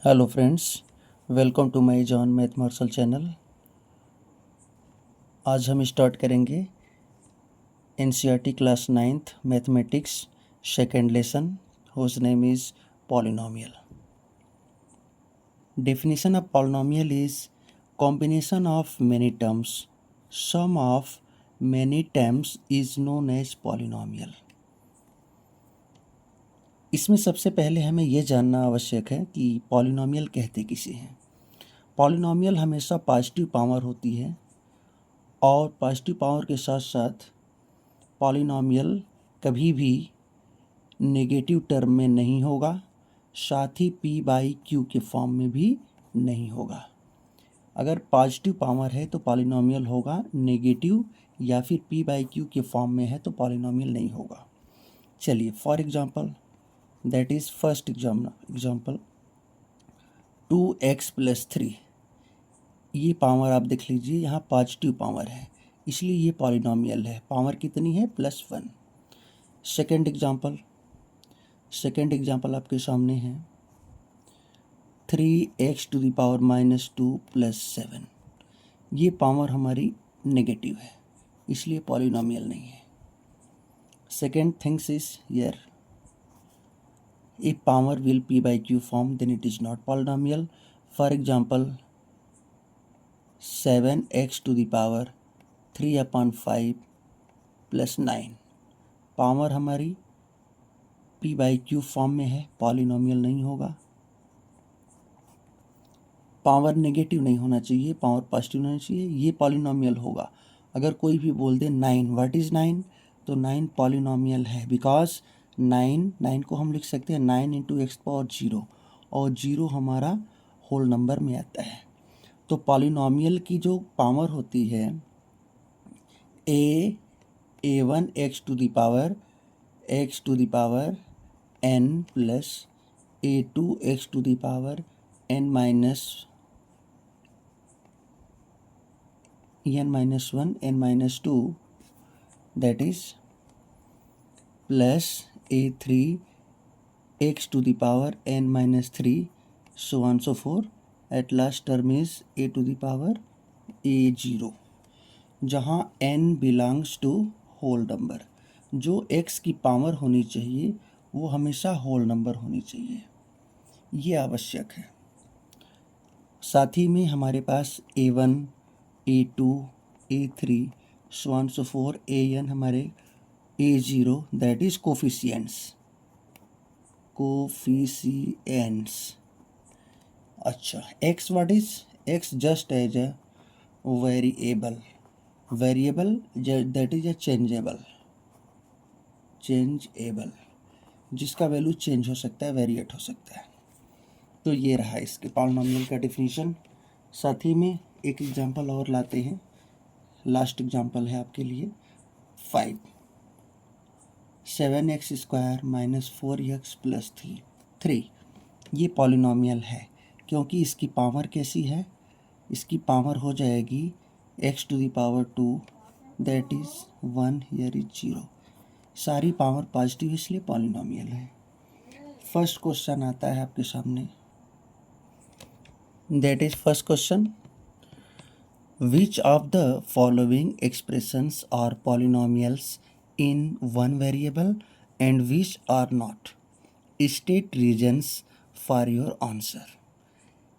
Hello friends, welcome to my John math Marshall channel. आज हम start करेंगे NCERT class 9th mathematics second lesson whose name is polynomial. Definition of polynomial is combination of many terms, sum of many terms is known as polynomial. इसमें सबसे पहले हमें यह जानना आवश्यक है कि पॉलिनोमियल कहते किसे हैं। पॉलिनोमियल हमेशा पॉजिटिव पावर होती है और पॉजिटिव पावर के साथ साथ पॉलिनोमियल कभी भी नेगेटिव टर्म में नहीं होगा, साथ ही पी बाई क्यू के फॉर्म में भी नहीं होगा। अगर पॉजिटिव पावर है तो पॉलिनोमियल होगा, नेगेटिव या फिर पी बाई क्यू के फॉर्म में है तो पॉलिनोमियल नहीं होगा। चलिए for example, that is first example 2x+3। ये पावर आप देख लीजिए, यहाँ पॉजिटिव पावर है इसलिए ये पॉलिनोमियल है। पावर कितनी है? +1। सेकेंड एग्जांपल आपके सामने है 3x⁻² + 7। ये पावर हमारी नेगेटिव है इसलिए पॉलिनोमियल नहीं है। Second things is here, if power will p by q form then it is not polynomial. For example 7x⁵ + 9, power हमारी p बाई क्यू फॉर्म में है, पॉलिनोमियल नहीं होगा। पावर नेगेटिव नहीं होना चाहिए, पावर पॉजिटिव होना चाहिए, ये पॉलिनोमियल होगा। अगर कोई भी बोल दे 9, व्हाट इज़ 9, तो 9 पॉलिनोमियल है बिकॉज 9 को हम लिख सकते हैं 9 × x⁻0 और 0 हमारा होल नंबर में आता है। तो पॉलिनोमियल की जो पावर होती है a1 x⁴ n plus a2 x⁴ n minus n-1 n-2, that is plus a3 x⁴ n-3 so on so forth. At last term is a⁴ जहाँ n belongs to whole number। जो x की power होनी चाहिए वो हमेशा whole number होनी चाहिए, ये आवश्यक है। साथ ही में हमारे पास a1 a2 a3 so on so forth an हमारे a0 दैट इज कोफिशिएंट्स। अच्छा, x what is? x just as a variable that is a changeable जिसका वैल्यू चेंज हो सकता है, वेरिएट हो सकता है। तो ये रहा इसके पॉलिनोमियल का डेफिनेशन। साथ ही में एक एग्जांपल और लाते हैं, लास्ट एग्जांपल है आपके लिए 5 7x² - 4x + 3। ये पॉलिनोमियल है क्योंकि इसकी पावर कैसी है? इसकी पावर हो जाएगी x⁴ that is 1, here is 0। सारी पावर पॉजिटिव है इसलिए पॉलिनोमियल है। फर्स्ट क्वेश्चन आता है आपके सामने, that is first question, which of the following expressions are polynomials in one variable and which are not? State reasons for your answer।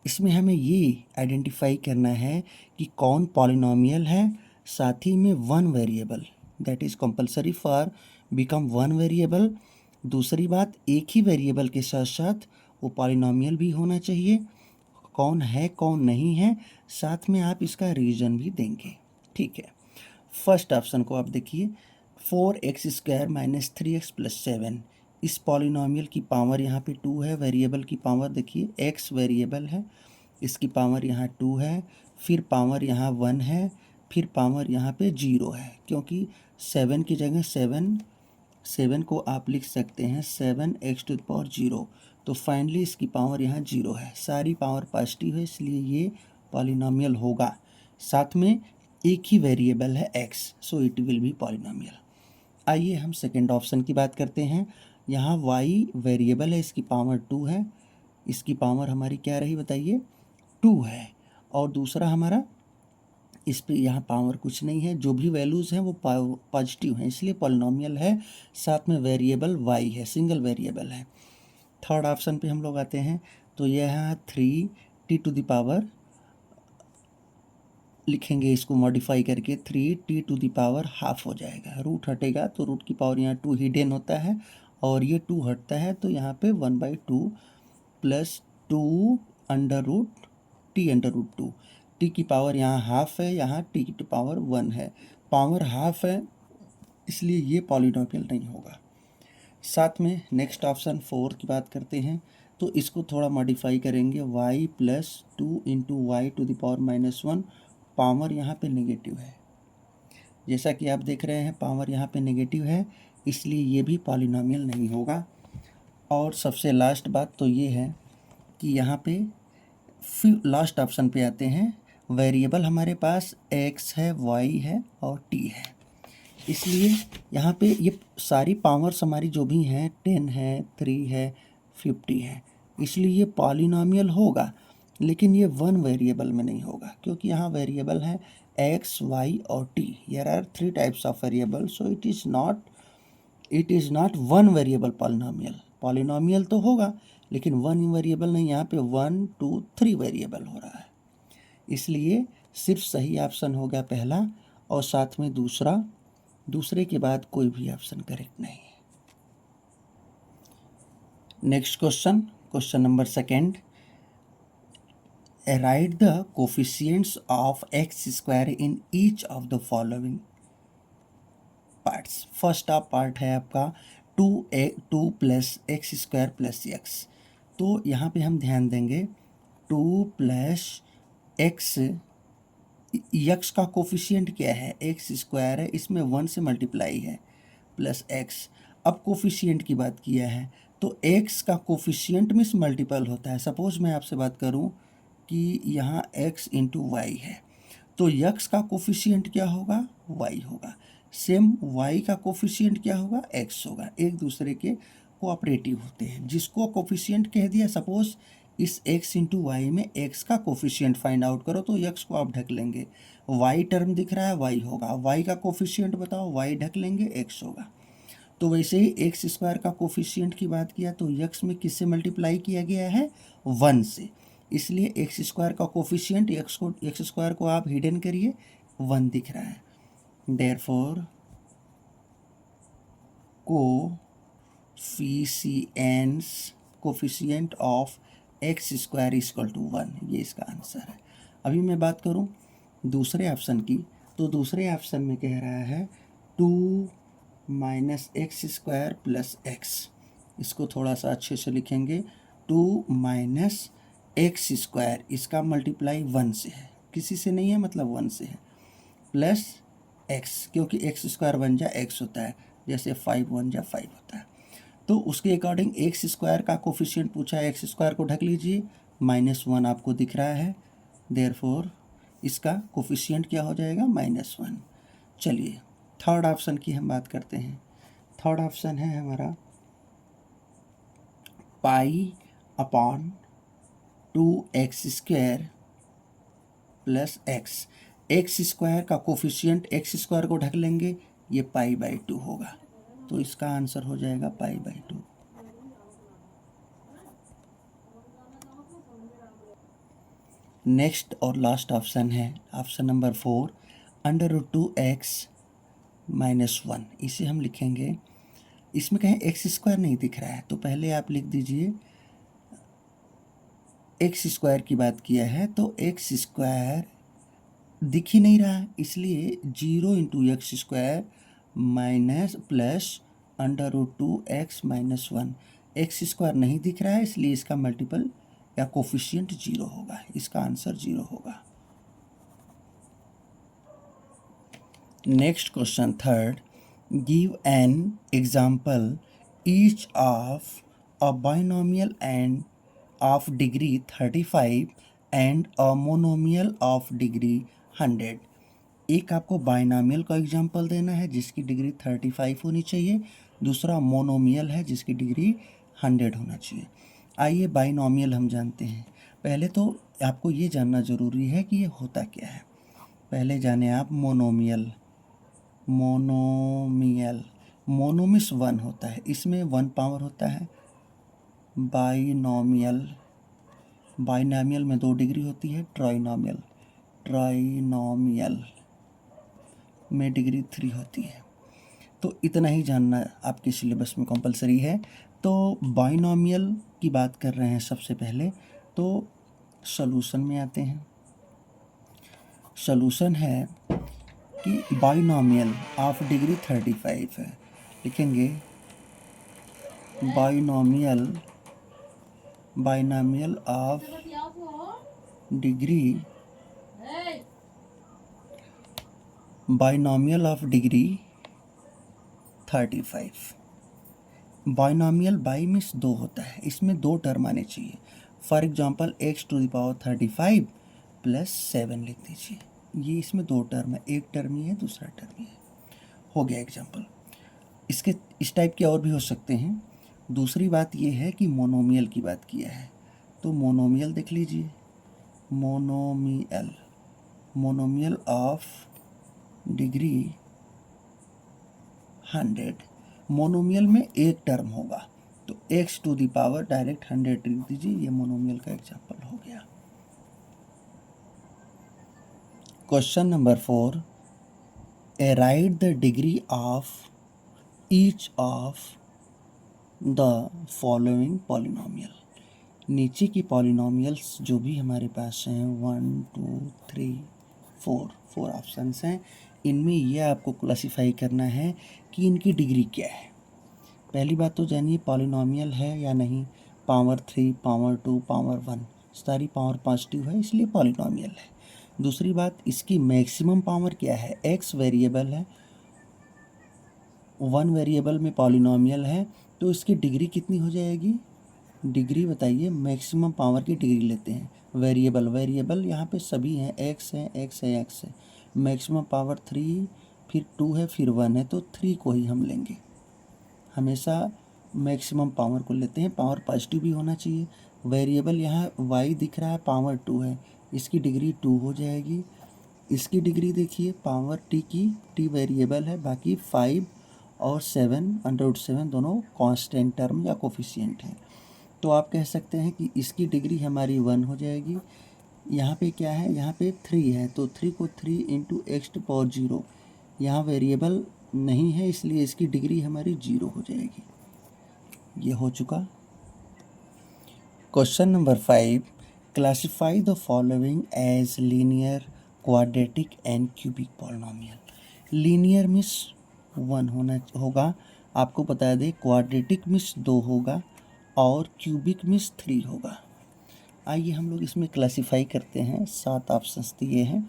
इसमें हमें ये आइडेंटिफाई करना है कि कौन पॉलिनोमियल है, साथ ही में one variable, that is compulsory for become one variable. दूसरी बात, एक ही वेरिएबल के साथ साथ वो पॉलिनोमियल भी होना चाहिए, कौन है कौन नहीं है, साथ में आप इसका रीज़न भी देंगे। ठीक है, फर्स्ट ऑप्शन को आप देखिए, 4x² - 3x + 7। इस पॉलिनोमियल की पावर यहाँ पे 2 है। वेरिएबल की पावर देखिए, x वेरिएबल है, इसकी पावर यहाँ 2 है, फिर पावर यहाँ 1 है, फिर पावर यहाँ पे 0 है, क्योंकि 7 की जगह 7 को आप लिख सकते हैं 7x⁴। तो फाइनली इसकी पावर यहाँ 0 है। सारी पावर पॉजिटिव है इसलिए ये पॉलिनोमियल होगा। साथ में एक ही वेरिएबल है x, so it will be polynomial. आइए हम सेकेंड ऑप्शन की बात करते हैं। यहाँ y वेरिएबल है, इसकी पावर 2 है, इसकी पावर हमारी क्या रही बताइए, 2 है। और दूसरा हमारा इस पे यहाँ पावर कुछ नहीं है, जो भी वैल्यूज़ हैं वो पॉजिटिव हैं, इसलिए पॉलिनोमियल है। साथ में वेरिएबल y है, सिंगल वेरिएबल है। थर्ड ऑप्शन पे हम लोग आते हैं, तो यह है 3t⁻, लिखेंगे इसको मॉडिफाई करके 3t⁻½ हो जाएगा। रूट हटेगा तो रूट की पावर यहाँ 2 हिडन होता है, और ये 2 हटता है तो यहाँ पे 1/2 प्लस 2 √t², t की पावर यहाँ हाफ है, यहाँ t की पावर 1 है, पावर हाफ है, इसलिए ये पॉलिनोमियल नहीं होगा। साथ में नेक्स्ट ऑप्शन 4 की बात करते हैं, तो इसको थोड़ा मॉडिफाई करेंगे, y + 2 × y⁻⁻1, पावर यहाँ पे नेगेटिव है। जैसा कि आप देख रहे हैं पावर यहाँ पे नेगेटिव है, इसलिए ये भी पॉलिनोमियल नहीं होगा। और सबसे लास्ट बात तो ये है कि यहाँ पे फिर लास्ट ऑप्शन पे आते हैं, वेरिएबल हमारे पास x है, y है और t है, इसलिए यहाँ पे ये सारी पावर्स हमारी जो भी हैं 10 है, 3 है, 50 है, इसलिए ये पॉलिनोमियल होगा, लेकिन ये वन वेरिएबल में नहीं होगा, क्योंकि यहाँ वेरिएबल है x, y और t। Here are 3 types of variable, so it is not one variable polynomial. Polynomial तो होगा लेकिन वन वेरिएबल नहीं, यहाँ पे 1, 2, 3 वेरिएबल हो रहा है, इसलिए सिर्फ सही ऑप्शन हो गया पहला, और साथ में दूसरे के बाद कोई भी ऑप्शन करेक्ट नहीं है। Next question number 2, right the coefficients of x² in each of the following parts. First part है आपका 2 + x² + x, तो यहाँ पे हम ध्यान देंगे 2 + x का कोफिशिएंट क्या है, x² है, इसमें 1 से मल्टीप्लाई है, प्लस x। अब कोफिशिएंट की बात किया है तो x का कोफिशिएंट में मल्टीपल होता है। सपोज मैं आपसे बात करूं कि यहाँ x × y है, तो x का कोफिशिएंट क्या होगा, y होगा। सेम y का कोफिशिएंट क्या होगा, x होगा। एक दूसरे के कोऑपरेटिव होते हैं। जिसको कोफिशिएंट कह दिया, सपोज इस x × y में x का कोफिशिएंट फाइंड आउट करो, तो x को आप ढक लेंगे, y टर्म दिख रहा है y होगा, y का कोफिशिएंट बताओ, y ढक लेंगे x होगा। तो वैसे ही x² का कोफिशिएंट की बात किया तो x में किससे मल्टीप्लाई किया गया है, 1 से, इसलिए x² का कोफिशिएंट x² को आप हिडन करिए, 1 दिख रहा है। देयरफॉर कोफिशिएंट ऑफ x² = 1, ये इसका आंसर है। अभी मैं बात करूं दूसरे ऑप्शन की, तो दूसरे ऑप्शन में कह रहा है 2 - x² + x, इसको थोड़ा सा अच्छे से लिखेंगे, 2 - x², इसका मल्टीप्लाई 1 से है, किसी से नहीं है मतलब 1 से है, प्लस x, क्योंकि x² बन जा x होता है, जैसे 5 1 जा 5 होता है। तो उसके अकॉर्डिंग x² का कोफिशिएंट पूछा है, x² को ढक लीजिए, -1 आपको दिख रहा है, देयरफॉर इसका कोफिशिएंट क्या हो जाएगा, -1। चलिए थर्ड ऑप्शन की हम बात करते हैं। थर्ड ऑप्शन है हमारा π/2x² + x। x² का कोफिशिएंट x² को ढक लेंगे, ये π/2 होगा, तो इसका आंसर हो जाएगा π/2। नेक्स्ट और लास्ट ऑप्शन है ऑप्शन नंबर 4, √2x - 1, इसे हम लिखेंगे, इसमें कहीं x² नहीं दिख रहा है, तो पहले आप लिख दीजिए, x² की बात किया है तो x² दिख ही नहीं रहा है, इसलिए 0 × x² +√2x - 1, x² नहीं दिख रहा है, इसलिए इसका मल्टीपल या कोफिशिएंट 0 होगा, इसका आंसर 0 होगा। Next question third, give an example each of a binomial end of degree 35 and a monomial of degree 100। एक आपको बाइनोमियल का एग्जाम्पल देना है जिसकी डिग्री 35 होनी चाहिए, दूसरा मोनोमियल है जिसकी डिग्री 100 होना चाहिए। आइए बाइनॉमियल हम जानते हैं। पहले तो आपको ये जानना ज़रूरी है कि ये होता क्या है। पहले जाने आप मोनोमियल। मोनोमिस 1 होता है, इसमें 1 पावर होता है। बाइनॉमियल में 2 डिग्री होती है। ट्राइनॉमियल में डिग्री 3 होती है। तो इतना ही जानना आपके सिलेबस में कंपलसरी है। तो बाइनॉमियल की बात कर रहे हैं सबसे पहले, तो सॉल्यूशन में आते हैं। सॉल्यूशन है कि बाइनॉमियल ऑफ डिग्री 35 है। लिखेंगे binomial of degree 35। Binomial by means 2 होता है, इसमें 2 टर्म आने चाहिए। फॉर एग्जांपल x⁵ प्लस 7 लिख दीजिए। ये इसमें 2 टर्म है, एक टर्म ही है, दूसरा टर्म ही है। हो गया एग्जांपल। इसके इस टाइप के और भी हो सकते हैं। दूसरी बात ये है कि मोनोमियल की बात किया है, तो मोनोमियल देख लीजिए। Monomial of degree 100। मोनोमियल में एक टर्म होगा, तो x⁵ डायरेक्ट 100 लिख दीजिए। ये मोनोमियल का एग्जांपल हो गया। Question number 4, right the degree of each of the following polynomial. नीचे की पॉलिनोमियल्स जो भी हमारे पास हैं 1 2 3 4 ऑप्शंस हैं, इनमें यह आपको क्लासिफाई करना है कि इनकी डिग्री क्या है। पहली बात तो जानिए पॉलिनोमियल है या नहीं। पावर 3, पावर 2, पावर 1 सारी पावर पॉजिटिव है, इसलिए पॉलिनोमियल है। दूसरी बात, इसकी मैक्सिमम पावर क्या है। x वेरिएबल है, 1 वेरिएबल में पॉलिनोमियल है, तो इसकी डिग्री कितनी हो जाएगी। डिग्री बताइए, मैक्सिमम पावर की डिग्री लेते हैं। वेरिएबल यहाँ पे सभी हैं, x है। मैक्सिमम पावर 3, फिर 2 है, फिर 1 है, तो 3 को ही हम लेंगे। हमेशा मैक्सिमम पावर को लेते हैं, पावर पॉजिटिव भी होना चाहिए। वेरिएबल यहाँ y दिख रहा है, पावर 2 है, इसकी डिग्री 2 हो जाएगी। इसकी डिग्री देखिए, पावर t की, t वेरिएबल है, बाकी 5 और 7 √7 दोनों कांस्टेंट टर्म या कोफिशिएंट हैं। तो आप कह सकते हैं कि इसकी डिग्री हमारी 1 हो जाएगी। यहाँ पे क्या है, यहाँ पे 3 है, तो 3 को 3 × x⁴। यहाँ वेरिएबल नहीं है, इसलिए इसकी डिग्री हमारी 0 हो जाएगी। ये हो चुका। Question number 5, classify the following as linear, quadratic and cubic polynomial. Linear means 1 होगा, आपको बता दें। क्वाड्रेटिक मीन्स 2 होगा और क्यूबिक मीन्स 3 होगा। आइए हम लोग इसमें क्लासिफाई करते हैं। 7 ऑप्शंस दिए हैं,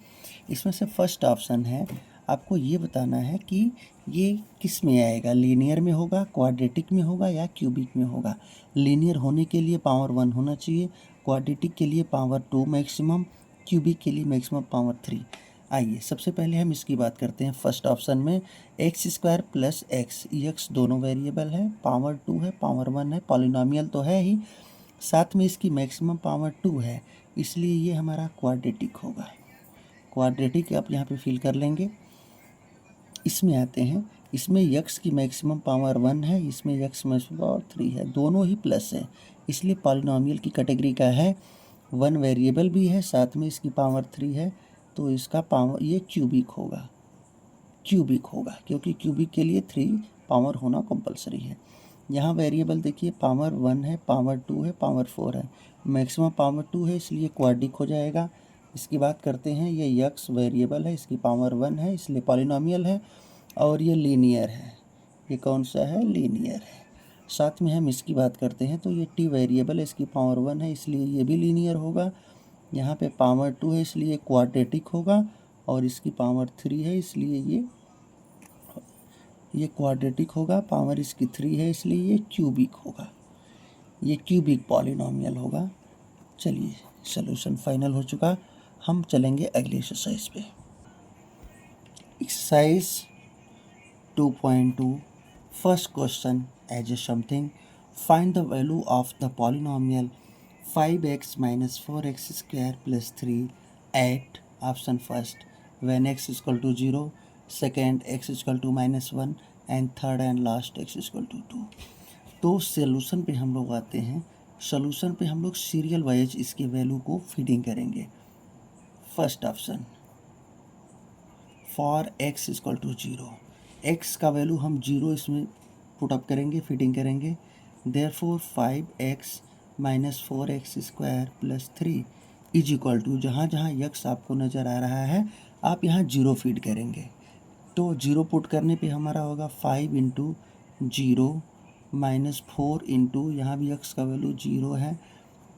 इसमें से फर्स्ट ऑप्शन है, आपको ये बताना है कि ये किस में आएगा। लीनियर में होगा, क्वाड्रेटिक में होगा या क्यूबिक में होगा। लीनियर होने के लिए पावर 1 होना चाहिए, क्वाड्रेटिक के लिए पावर 2 मैक्सिमम, क्यूबिक के लिए मैक्सिमम पावर 3। आइए सबसे पहले हम इसकी बात करते हैं। फर्स्ट ऑप्शन में x² प्लस x दोनों वेरिएबल है, पावर 2 है, पावर 1 है, पॉलिनोमियल तो है ही, साथ में इसकी मैक्सिमम पावर 2 है, इसलिए ये हमारा क्वाड्रेटिक होगा। क्वाड्रेटिक आप यहाँ पे फिल कर लेंगे। इसमें आते हैं, इसमें x की मैक्सिमम पावर 1 है, इसमें x मैक्सिमम पावर 3 है, दोनों ही प्लस है, इसलिए पॉलिनोमियल की कैटेगरी का है। 1 वेरिएबल भी है, साथ में इसकी पावर 3 है, तो इसका पावर ये क्यूबिक होगा क्योंकि क्यूबिक के लिए 3 पावर होना कंपलसरी है। यहाँ वेरिएबल देखिए, पावर 1 है, पावर 2 है, पावर 4 है, मैक्सिमम पावर 2 है, इसलिए क्वाड्रिक हो जाएगा। इसकी बात करते हैं, ये x वेरिएबल है, इसकी पावर 1 है, इसलिए पॉलिनोमियल है, और ये लीनियर है। ये कौन सा है, लीनियर है। साथ में हम इसकी बात करते हैं, तो ये t वेरिएबल है, इसकी पावर 1 है, इसलिए ये भी लीनियर होगा। यहाँ पे पावर 2 है, इसलिए क्वाड्रेटिक होगा, और इसकी पावर 3 है, इसलिए ये क्वाड्रेटिक होगा। पावर इसकी 3 है, इसलिए ये क्यूबिक होगा, ये क्यूबिक पॉलिनोमियल होगा। चलिए सॉल्यूशन फाइनल हो चुका। हम चलेंगे अगले एक्सरसाइज पे। Exercise 2.2 first question, as a something find the value of the polynomial 5x minus 4x square plus 3 at option first when x is equal to 0, second x is equal to -1 and third and last x is equal to 2। तो solution पे हम लोग आते हैं। Solution पे हम लोग serial wise इसके वैल्यू को फीडिंग करेंगे। First option for x is equal to 0, x का वैल्यू हम 0 इसमें पुटअप करेंगे, फीडिंग करेंगे। Therefore 5x minus 4x square plus 3 is equal to, जहाँ जहाँ x आपको नज़र आ रहा है आप यहाँ 0 फीड करेंगे। तो 0 पुट करने पे हमारा होगा 5 इंटू 0 माइनस 4 इंटू, यहाँ भी x का वैल्यू 0 है,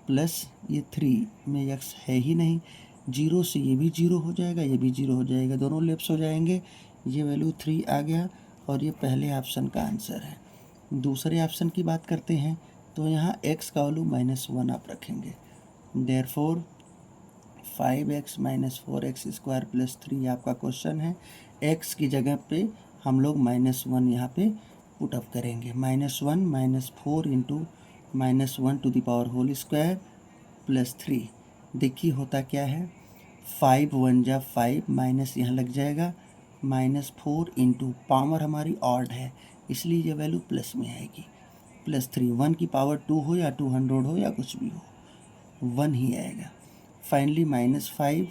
प्लस ये 3 में x है ही नहीं, 0 से ये भी 0 हो जाएगा, ये भी 0 हो जाएगा, दोनों लेफ्ट हो जाएंगे, ये वैल्यू 3 आ गया और ये पहले ऑप्शन का आंसर है। दूसरे ऑप्शन की बात करते हैं तो यहाँ x का वैल्यू -1 आप रखेंगे। Therefore 5x minus 4x square plus 3 आपका क्वेश्चन है। x की जगह पे हम लोग -1 यहाँ पे पुटअप करेंगे। -1 minus 4 into -1 to the power whole square plus 3। देखिए होता क्या है, 5 1 जा 5 माइनस यहाँ लग जाएगा, -4 इंटू पावर हमारी ऑड है इसलिए ये वैल्यू प्लस में आएगी, प्लस 3। 1 की पावर 2 हो या 200 हो या कुछ भी हो 1 ही आएगा। फाइनली -5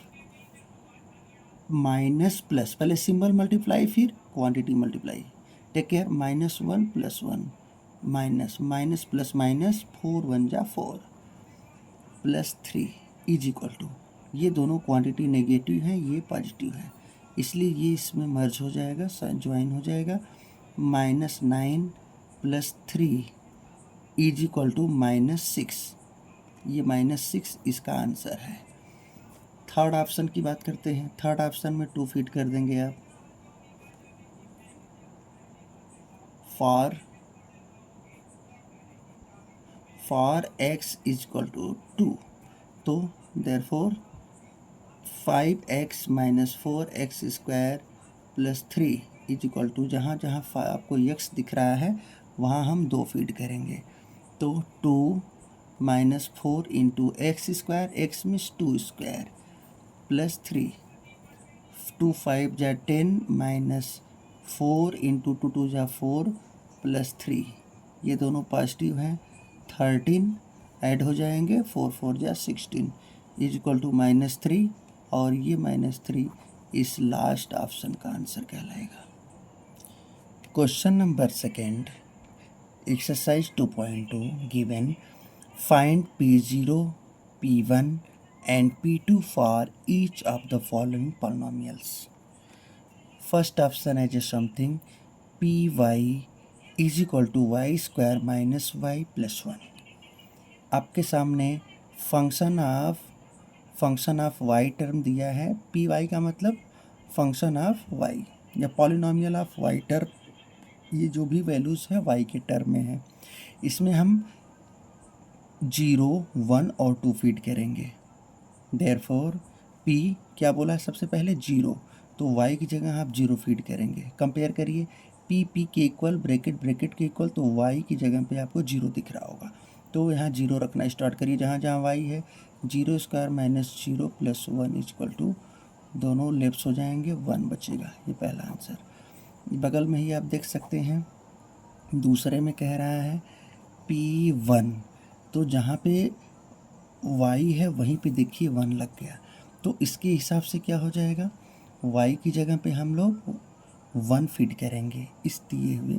माइनस प्लस, पहले सिंबल मल्टीप्लाई फिर quantity multiply, take care, -1 plus 1 minus minus plus minus 4 1 जा 4 प्लस 3 इज इक्वल टू, ये दोनों क्वांटिटी नेगेटिव हैं, ये पॉजिटिव है इसलिए ये इसमें मर्ज हो जाएगा, ज्वाइन हो जाएगा। -9 प्लस 3 इज इक्वल टू -6, ये -6 इसका आंसर है। थर्ड ऑप्शन की बात करते हैं। थर्ड ऑप्शन में 2 फीड कर देंगे आप। For x is equal to 2, तो therefore 5x minus 4x square plus 3 is equal to, जहाँ जहाँ आपको x दिख रहा है वहाँ हम 2 फीड करेंगे। तो 2 minus 4 into x square, x means 2 square plus 3, 2 5 जा 10 माइनस 4 इंटू 2 2 जा 4 प्लस 3, ये दोनों पॉजिटिव हैं, 13 ऐड हो जाएंगे, 4 4 जा 16 इज इक्वल टू -3 और ये -3 इस लास्ट ऑप्शन का आंसर कहलाएगा। Question number second, exercise 2.2 given, find P0, P1 and P2 for each of the following polynomials। First option is something Py is equal to y square minus y plus 1। आपके सामने function of y term दिया है। Py का मतलब function of y या polynomial of y term, ये जो भी वैल्यूज़ है y के टर्म में है। इसमें हम 0 1 और 2 फीड करेंगे। देयरफॉर p क्या बोला है सबसे पहले 0, तो y की जगह आप 0 फीड करेंगे। कंपेयर करिए, p के इक्वल ब्रैकेट के इक्वल, तो y की जगह पे आपको 0 दिख रहा होगा, तो यहाँ 0 रखना स्टार्ट करिए। जहाँ जहाँ y है 0 square minus 0 plus 1 is equal to, दोनों लेफ्ट हो जाएंगे, 1 बचेगा, ये पहला आंसर। बगल में ही आप देख सकते हैं दूसरे में कह रहा है P1, तो जहाँ पे y है वहीं पे देखिए 1 लग गया, तो इसके हिसाब से क्या हो जाएगा, y की जगह पे हम लोग 1 फीड करेंगे इस दिए हुए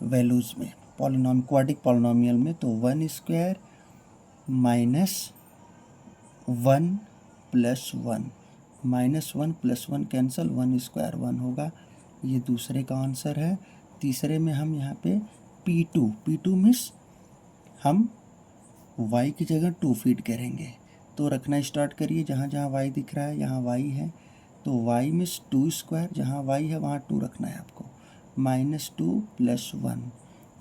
वैल्यूज़ में, क्वाड्रिक पॉलिनोमियल में। तो 1 square minus 1 plus 1, -1 plus 1 cancel, 1 square 1 होगा, ये दूसरे का आंसर है। तीसरे में हम यहाँ पे P2 मीन्स हम y की जगह 2 फीड करेंगे, तो रखना स्टार्ट करिए। जहाँ जहाँ y दिख रहा है यहाँ y है, तो y मीन्स 2 स्क्वायर, जहाँ y है वहाँ 2 रखना है आपको, -2 प्लस 1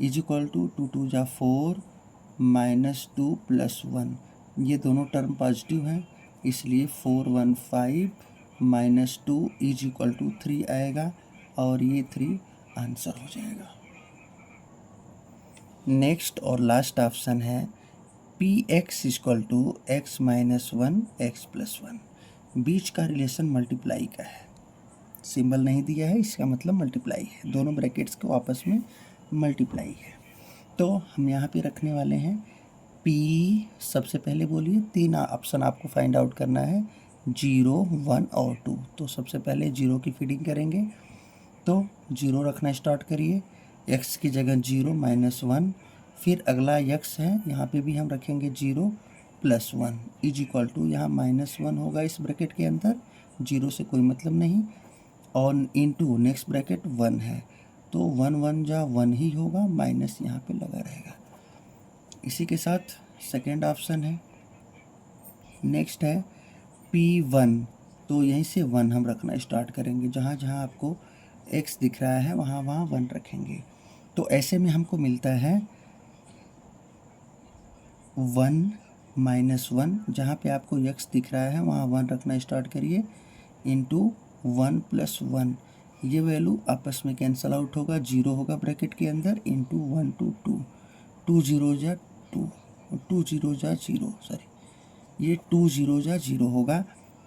इज इक्वल टू 2 2 जा 4 -2 प्लस 1, ये दोनों टर्म पॉजिटिव हैं इसलिए 415 -2 इज इक्वल टू 3 आएगा और ये 3 आंसर हो जाएगा। नेक्स्ट और लास्ट ऑप्शन है P x equal to x minus one x plus one. बीच का रिलेशन मल्टीप्लाई का है, सिंबल नहीं दिया है, इसका मतलब मल्टीप्लाई है, दोनों ब्रैकेट्स को आपस में मल्टीप्लाई है। तो हम यहाँ पे रखने वाले हैं पी, सबसे पहले बोलिए 3 ऑप्शन आपको फाइंड आउट करना है, 0, 1 और 2। तो सबसे पहले 0 की फीडिंग करेंगे, तो 0 रखना स्टार्ट करिए, x की जगह 0 माइनस 1, फिर अगला x है, यहाँ पे भी हम रखेंगे 0 प्लस 1 इज इक्वल टू, यहाँ माइनस 1 होगा इस ब्रैकेट के अंदर, 0 से कोई मतलब नहीं, और इनटू नेक्स्ट ब्रैकेट 1 है, तो 1 1 जा 1 ही होगा, माइनस यहाँ पे लगा रहेगा। इसी के साथ सेकेंड ऑप्शन है, नेक्स्ट है P1, तो यहीं से 1 हम रखना स्टार्ट करेंगे, जहाँ जहाँ आपको x दिख रहा है वहाँ वहाँ 1 रखेंगे। तो ऐसे में हमको मिलता है 1 माइनस 1, जहाँ पे आपको x दिख रहा है वहाँ 1 रखना स्टार्ट करिए, इंटू 1 प्लस 1, ये वैल्यू आपस में कैंसल आउट होगा, 0 होगा ब्रैकेट के अंदर, इंटू 1 टू 2, 2 0 जा 2, 2 0 जा 0, सॉरी ये 2 0 जा 0 होगा।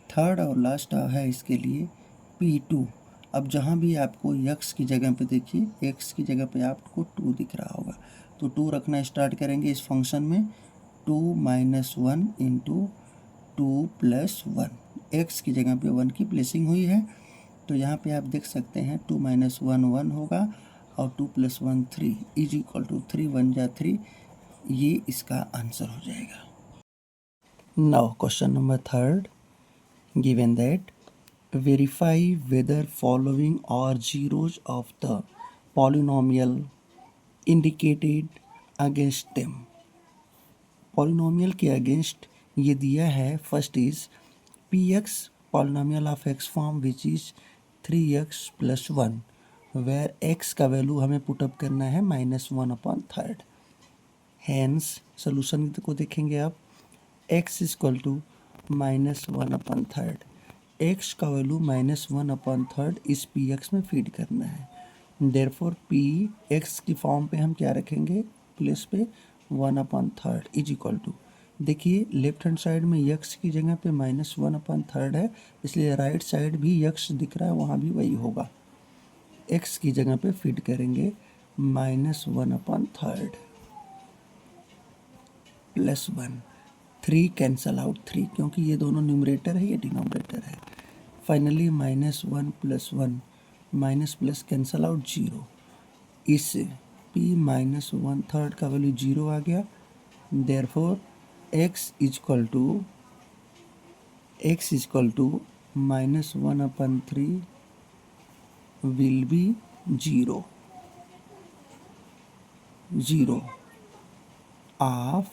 थर्ड और लास्ट है इसके लिए P2। अब जहाँ भी आपको x की जगह पे देखिए, x की जगह पे आपको 2 दिख रहा होगा, तो 2 रखना स्टार्ट करेंगे इस फंक्शन में, 2 माइनस 1 इंटू 2 प्लस 1, x की जगह पे 1 की प्लेसिंग हुई है, तो यहाँ पे आप देख सकते हैं 2 माइनस 1 1 होगा, और 2 प्लस 1 3 इज इक्वल टू 3 1 जा 3, ये इसका आंसर हो जाएगा। Now question number third, given that verify whether following are zeros of the polynomial indicated against them। Polynomial के अगेंस्ट ये दिया है, first is P X polynomial of X form which is 3x plus 1, where x का value हमें put up करना है -1/3। Hence solution को देखेंगे आप, x इक्वल टू -1/3, x का वैल्यू -1/3 इस पी एक्स में फीड करना है, देयरफॉर पी एक्स की फॉर्म पे हम क्या रखेंगे, प्लेस पे 1/3 इज इक्वल टू, देखिए लेफ्ट हैंड साइड में x की जगह पे -1/3 है, इसलिए राइट साइड भी x दिख रहा है, वहाँ भी वही होगा, x की जगह पे फीड करेंगे -1/3 प्लस 1, 3 कैंसल आउट 3, क्योंकि ये दोनों न्यूमरेटर है, ये डिनोमिनेटर है, finally -1 plus 1, minus plus cancel out 0, इस p -1/3 का वैल्यू 0 आ गया, therefore x equal to -1/3 will be 0 of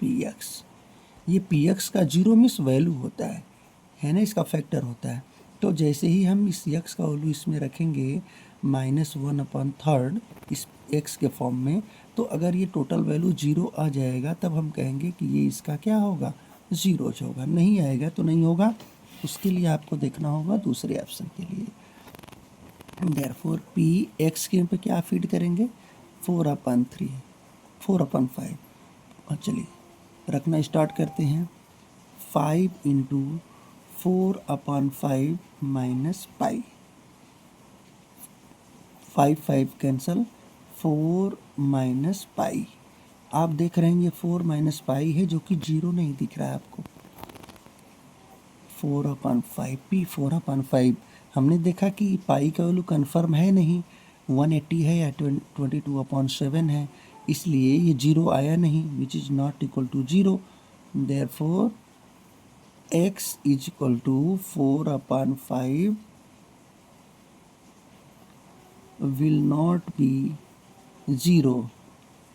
px। ये px का 0 मिस वैल्यू होता है ना, इसका फैक्टर होता है, तो जैसे ही हम इस x का वैल्यू इसमें रखेंगे -1/3 इस x के फॉर्म में, तो अगर ये टोटल वैल्यू 0 आ जाएगा तब हम कहेंगे कि ये इसका क्या होगा, 0 होगा, नहीं आएगा तो नहीं होगा, उसके लिए आपको देखना होगा दूसरे ऑप्शन के लिए। देयरफॉर पी एक्स के पे क्या फीड करेंगे, 4/3, 4/5, और चलिए रखना स्टार्ट करते हैं, 5 into 4/5 minus pi, 5 5 cancel, 4 minus pi, आप देख रहे हैं ये 4 माइनस पाई है, जो कि 0 नहीं दिख रहा है आपको, 4/5 p 4/5, हमने देखा कि पाई का वैल्यू कन्फर्म है नहीं, 180 है या 22/7 है, इसलिए ये 0 आया नहीं, which is not equal to 0, therefore x is equal to 4/5 will not be 0,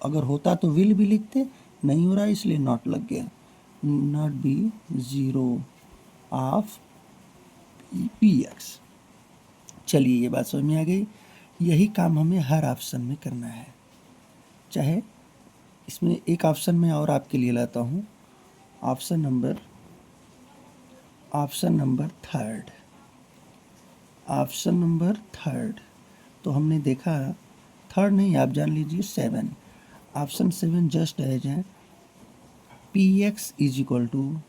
अगर होता तो विल भी लिखते, नहीं हो रहा इसलिए नॉट लग गया, not be 0 of p x. चलिए ये बात समझ में आ गई, यही काम हमें हर ऑप्शन में करना है, चाहे इसमें एक ऑप्शन में और आपके लिए लाता हूँ, ऑप्शन नंबर थर्ड, तो हमने देखा, थर्ड नहीं आप जान लीजिए 7, ऑप्शन 7 जस्ट एज है, P x is equal to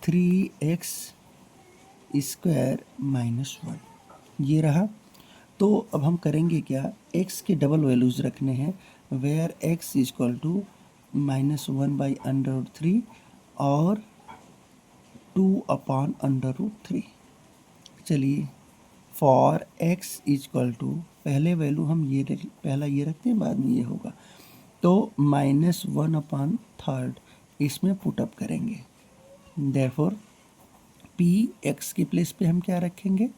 3x square minus 1, ये रहा। तो अब हम करेंगे क्या, x के डबल वैल्यूज़ रखने हैं, where x is equal to -1/√3 और 2/√3। चलिए, for x is equal to, पहले वैल्यू हम पहला ये रखते हैं, बाद में ये होगा, तो -1/3 इसमें पुटअप करेंगे। देयरफॉर पी एक्स के प्लेस पे हम क्या रखेंगे,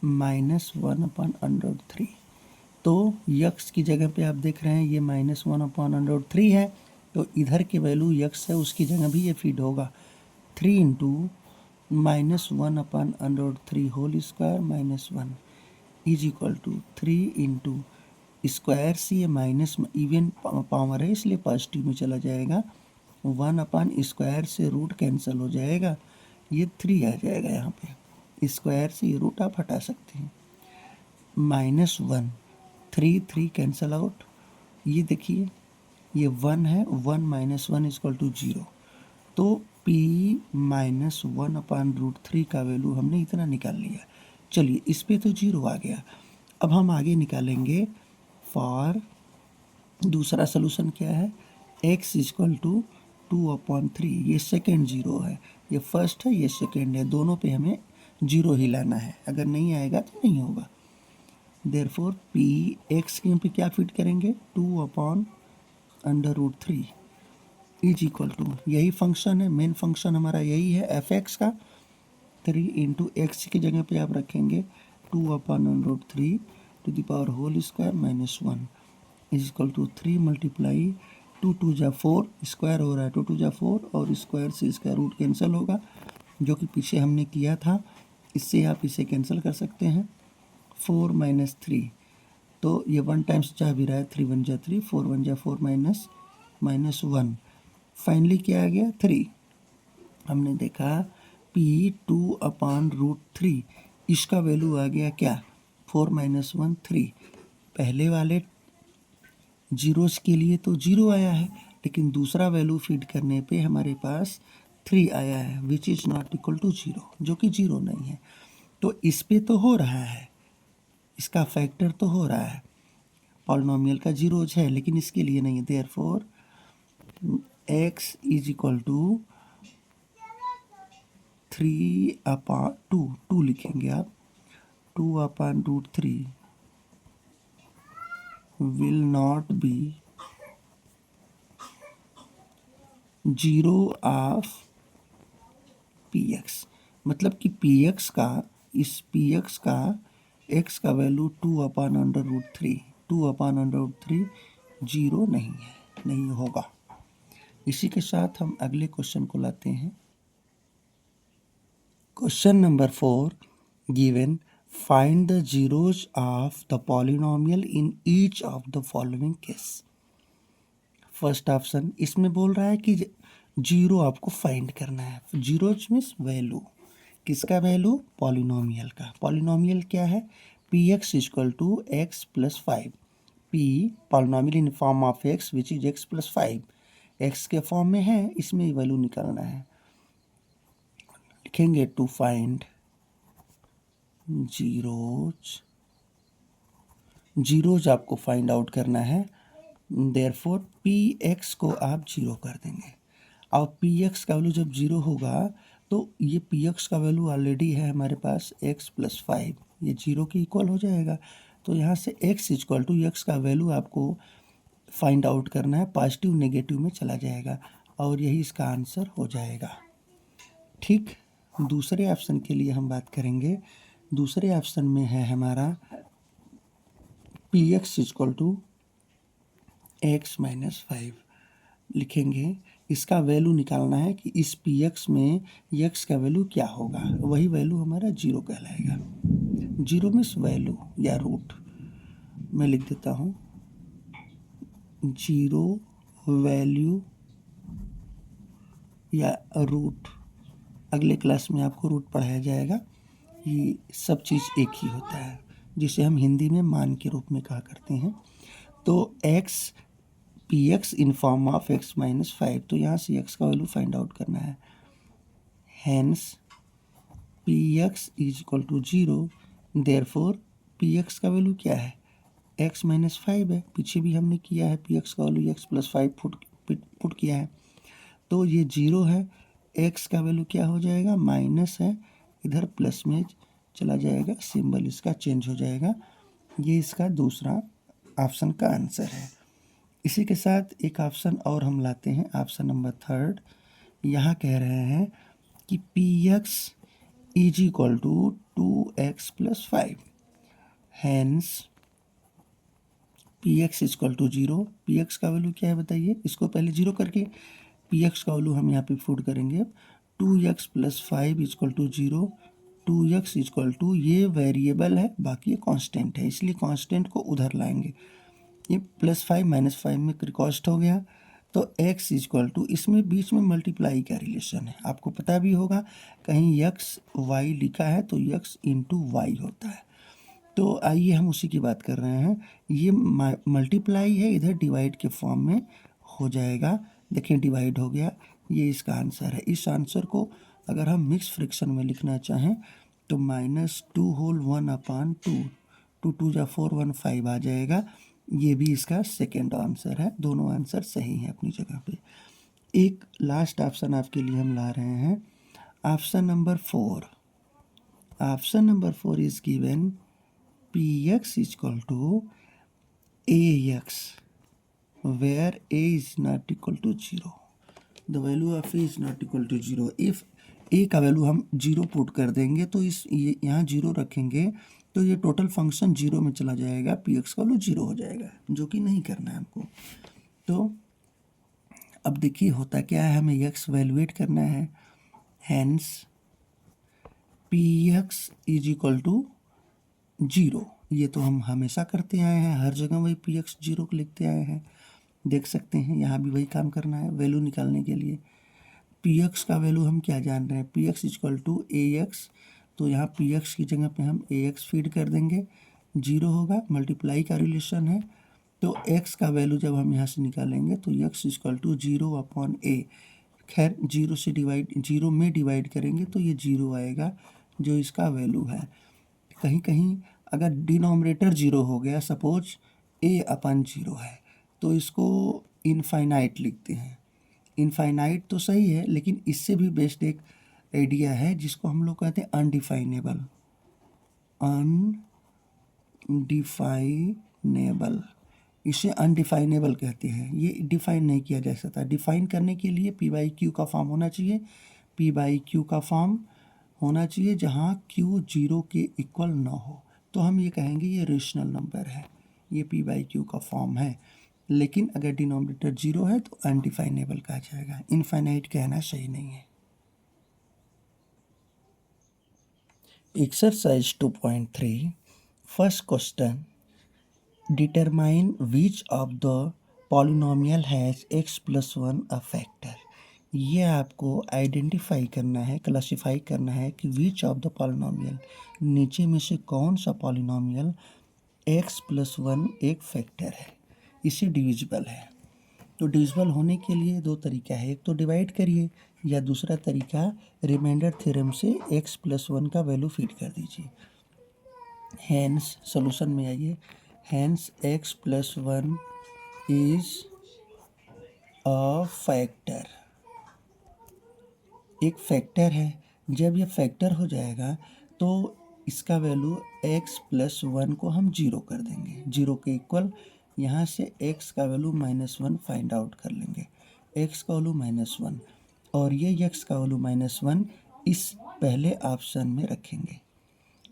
-1/√3। तो यक्स की जगह पे आप देख रहे हैं ये -1/√3 है, तो इधर के वैल्यू यक्स है उसकी जगह भी ये फीड होगा। 3 into -1/√3 whole square -1 is equal to 3 into square से ये माइनस इवन पावर है इसलिए पॉजिटिव में चला जाएगा, 1/स्क्वायर से रूट कैंसिल हो जाएगा, ये 3 आ जाएगा यहाँ पे, स्क्वायर से ये रूट आप हटा सकते हैं, -1, 3 कैंसिल आउट, ये देखिए ये 1 है, 1 - 1 इक्वल टू 0, तो p -1/√3 का वैल्यू हमने इतना निकाल लिया। चलिए इस पे तो 0 आ गया। अब हम आगे निकालेंगे फॉर दूसरा सोल्यूशन क्या है, x इक्वल टू 2/3, ये सेकेंड 0 है, ये फर्स्ट है ये सेकेंड है, दोनों पे हमें 0 ही लाना है, अगर नहीं आएगा तो नहीं होगा। देयरफॉर p x के पे क्या फिट करेंगे, 2/√3 इज इक्वल टू, यही फंक्शन है, मेन फंक्शन हमारा यही है एफ एक्स का, 3 इंटू एक्स की जगह पे आप रखेंगे 2/√3 to the power whole square -1 is equal to 3 multiply 2 2 जा 4, स्क्वायर हो रहा है 2 2 जा 4, और स्क्वायर से इसका रूट कैंसिल होगा, जो कि पीछे हमने किया था, इससे आप इसे कैंसिल कर सकते हैं। 4 - 3, तो ये 1 टाइम्स जा भी रहा है, 3 1 जा 3, 4 1 जा 4 -1, फाइनली क्या आ गया 3। हमने देखा p 2/√3, इसका वैल्यू आ गया क्या, 4 - 1 3। पहले वाले जीरोस के लिए तो 0 आया है, लेकिन दूसरा वैल्यू फीड करने पे हमारे पास 3 आया है, which is not equal to 0, जो कि 0 नहीं है। तो इस पे तो हो रहा है, इसका फैक्टर तो हो रहा है, पॉलिनोमियल का जीरोज है, लेकिन इसके लिए नहीं है। Therefore x is equal to 3/2 लिखेंगे आप, 2/√3 will not be 0 of px, मतलब कि px का, इस px का x का वैल्यू 2/√3, 2/√3 0 नहीं है, नहीं होगा। इसी के साथ हम अगले क्वेश्चन को लाते हैं। Question number 4 given, find the zeros of the polynomial in each of the following case. First option इसमें बोल रहा है कि जीरो आपको फाइंड करना है, जीरोज मीन्स वैल्यू, किसका वैल्यू, पॉलिनोमियल का। पॉलिनोमियल क्या है, P x equal to x plus 5, P polynomial in form of X which is X plus 5, X के फॉर्म में है, इसमें वैल्यू निकालना है। लिखेंगे टू फाइंड जीरोज आपको फाइंड आउट करना है, देयरफॉर पी एक्स को आप 0 कर देंगे। अब पी एक्स का वैल्यू जब 0 होगा तो ये पी एक्स का वैल्यू ऑलरेडी है हमारे पास एक्स प्लस 5, ये 0 के इक्वल हो जाएगा। तो यहाँ से x इक्वल टू एक्स का वैल्यू आपको फाइंड आउट करना है, पॉजिटिव नेगेटिव में चला जाएगा, और यही इसका आंसर हो जाएगा। ठीक, दूसरे ऑप्शन के लिए हम बात करेंगे। दूसरे ऑप्शन में है हमारा P x equal to x minus 5, लिखेंगे, इसका वैल्यू निकालना है कि इस पी एक्स में एक्स का वैल्यू क्या होगा, वही वैल्यू हमारा 0 कहलाएगा। 0 मीन्स वैल्यू या रूट, मैं लिख देता हूँ 0 वैल्यू या रूट, अगले क्लास में आपको रूट पढ़ाया जाएगा। ये सब चीज़ एक ही होता है, जिसे हम हिंदी में मान के रूप में कहा करते हैं। तो x P x in form of x minus 5, तो यहाँ से एक्स का वैल्यू फाइंड आउट करना है। Hence P x is equal to 0, therefore P x का वैल्यू क्या है, एक्स माइनस 5 है। पीछे भी हमने किया है, पी एक्स का वैल्यू एक्स प्लस 5 पुट किया है, तो ये 0 है। एक्स का वैल्यू क्या हो जाएगा, माइनस है, इधर प्लस में चला जाएगा, सिंबल इसका चेंज हो जाएगा। ये इसका दूसरा ऑप्शन का आंसर है। इसी के साथ एक ऑप्शन और हम लाते हैं, ऑप्शन नंबर 3। यहाँ कह रहे हैं कि P x is equal to 2x plus 5, hence P X is equal to 0। P x का वैल्यू क्या है बताइए, इसको पहले 0 करके पी एक्स का वैल्यू हम यहाँ पे पुट करेंगे। 2x plus 5 is equal to 0, 2x is equal to, ये वेरिएबल है, बाकी ये कांस्टेंट है, इसलिए कांस्टेंट को उधर लाएंगे। ये प्लस 5 माइनस 5 में रिकॉस्ट हो गया, तो x इजक्वल टू, इसमें बीच में मल्टीप्लाई का रिलेशन है, आपको पता भी होगा, कहीं x y लिखा है तो x इंटू वाई होता है। तो आइए हम उसी की बात कर रहे हैं। ये मल्टीप्लाई है, इधर डिवाइड के फॉर्म में हो जाएगा। देखिए डिवाइड हो गया, ये इसका आंसर है। इस आंसर को अगर हम मिक्स फ्रैक्शन में लिखना चाहें तो -2 होल 1/2, 2 2 जा 4 1 5 आ जाएगा। ये भी इसका सेकेंड आंसर है। दोनों आंसर सही हैं अपनी जगह पे। एक लास्ट ऑप्शन आपके लिए हम ला रहे हैं, option number 4। Option number 4 is given px is equal to ax, where a is not equal to 0. The value of a is not equal to 0. If a का वैल्यू हम 0 पुट कर देंगे तो यहाँ 0 रखेंगे तो ये टोटल फंक्शन 0 में चला जाएगा, px का वैल्यू 0 हो जाएगा, जो कि नहीं करना है हमको। तो अब देखिए होता क्या है, हमें x वैल्यूएट करना है, hence px is equal to 0। ये तो हम हमेशा करते आए हैं, हर जगह वही पी एक्स 0 को लिखते आए हैं। देख सकते हैं यहाँ भी वही काम करना है वैल्यू निकालने के लिए। पी एक्स का वैल्यू हम क्या जान रहे हैं, P X is equal to A X, तो यहाँ पी एक्स की जगह पे हम ए एक्स फीड कर देंगे, 0 होगा, मल्टीप्लाई का रिलेशन है। तो एक्स का वैल्यू जब हम यहाँ से निकालेंगे तो एक्स इजक्वल टू 0/a, खैर 0 से डिवाइड, 0 में डिवाइड करेंगे तो ये 0 आएगा, जो इसका वैल्यू है। कहीं कहीं अगर डिनोमिनेटर 0 हो गया, सपोज a/0 है, तो इसको इनफाइनाइट लिखते हैं। इनफाइनाइट तो सही है, लेकिन इससे भी बेस्ट एक आइडिया है जिसको हम लोग कहते हैं अनडिफाइनेबल। अनडिफाइनेबल, इसे अनडिफाइनेबल कहते हैं। ये डिफाइन नहीं किया जा सकता। डिफाइन करने के लिए p/q का फॉर्म होना चाहिए, p/q का फॉर्म होना चाहिए जहाँ q 0 के इक्वल ना हो, तो हम ये कहेंगे ये रेशनल नंबर है, ये p/q का फॉर्म है। लेकिन अगर डिनोमिनेटर 0 है तो अनडिफाइनेबल कहा जाएगा, इनफाइनाइट कहना सही नहीं है। Exercise 2.3, first question, determine which of the polynomial has x plus 1 a factor. ये आपको आइडेंटिफाई करना है, क्लासिफाई करना है कि विच ऑफ द पॉलिनोमियल, नीचे में से कौन सा पॉलिनोमियल x प्लस 1 एक फैक्टर है, इसे डिविजिबल है। तो डिविजिबल होने के लिए दो तरीका है, एक तो डिवाइड करिए, या दूसरा तरीका रिमाइंडर थ्योरम से x प्लस 1 का वैल्यू फीड कर दीजिए। हैंस सॉल्यूशन में आइए, hence x plus 1 is a factor, एक फैक्टर है। जब ये फैक्टर हो जाएगा तो इसका वैल्यू x प्लस 1 को हम 0 कर देंगे, 0 के इक्वल। यहाँ से x का वैल्यू -1 फाइंड आउट कर लेंगे, x का वैल्यू -1, और ये x का वैल्यू -1 इस पहले ऑप्शन में रखेंगे।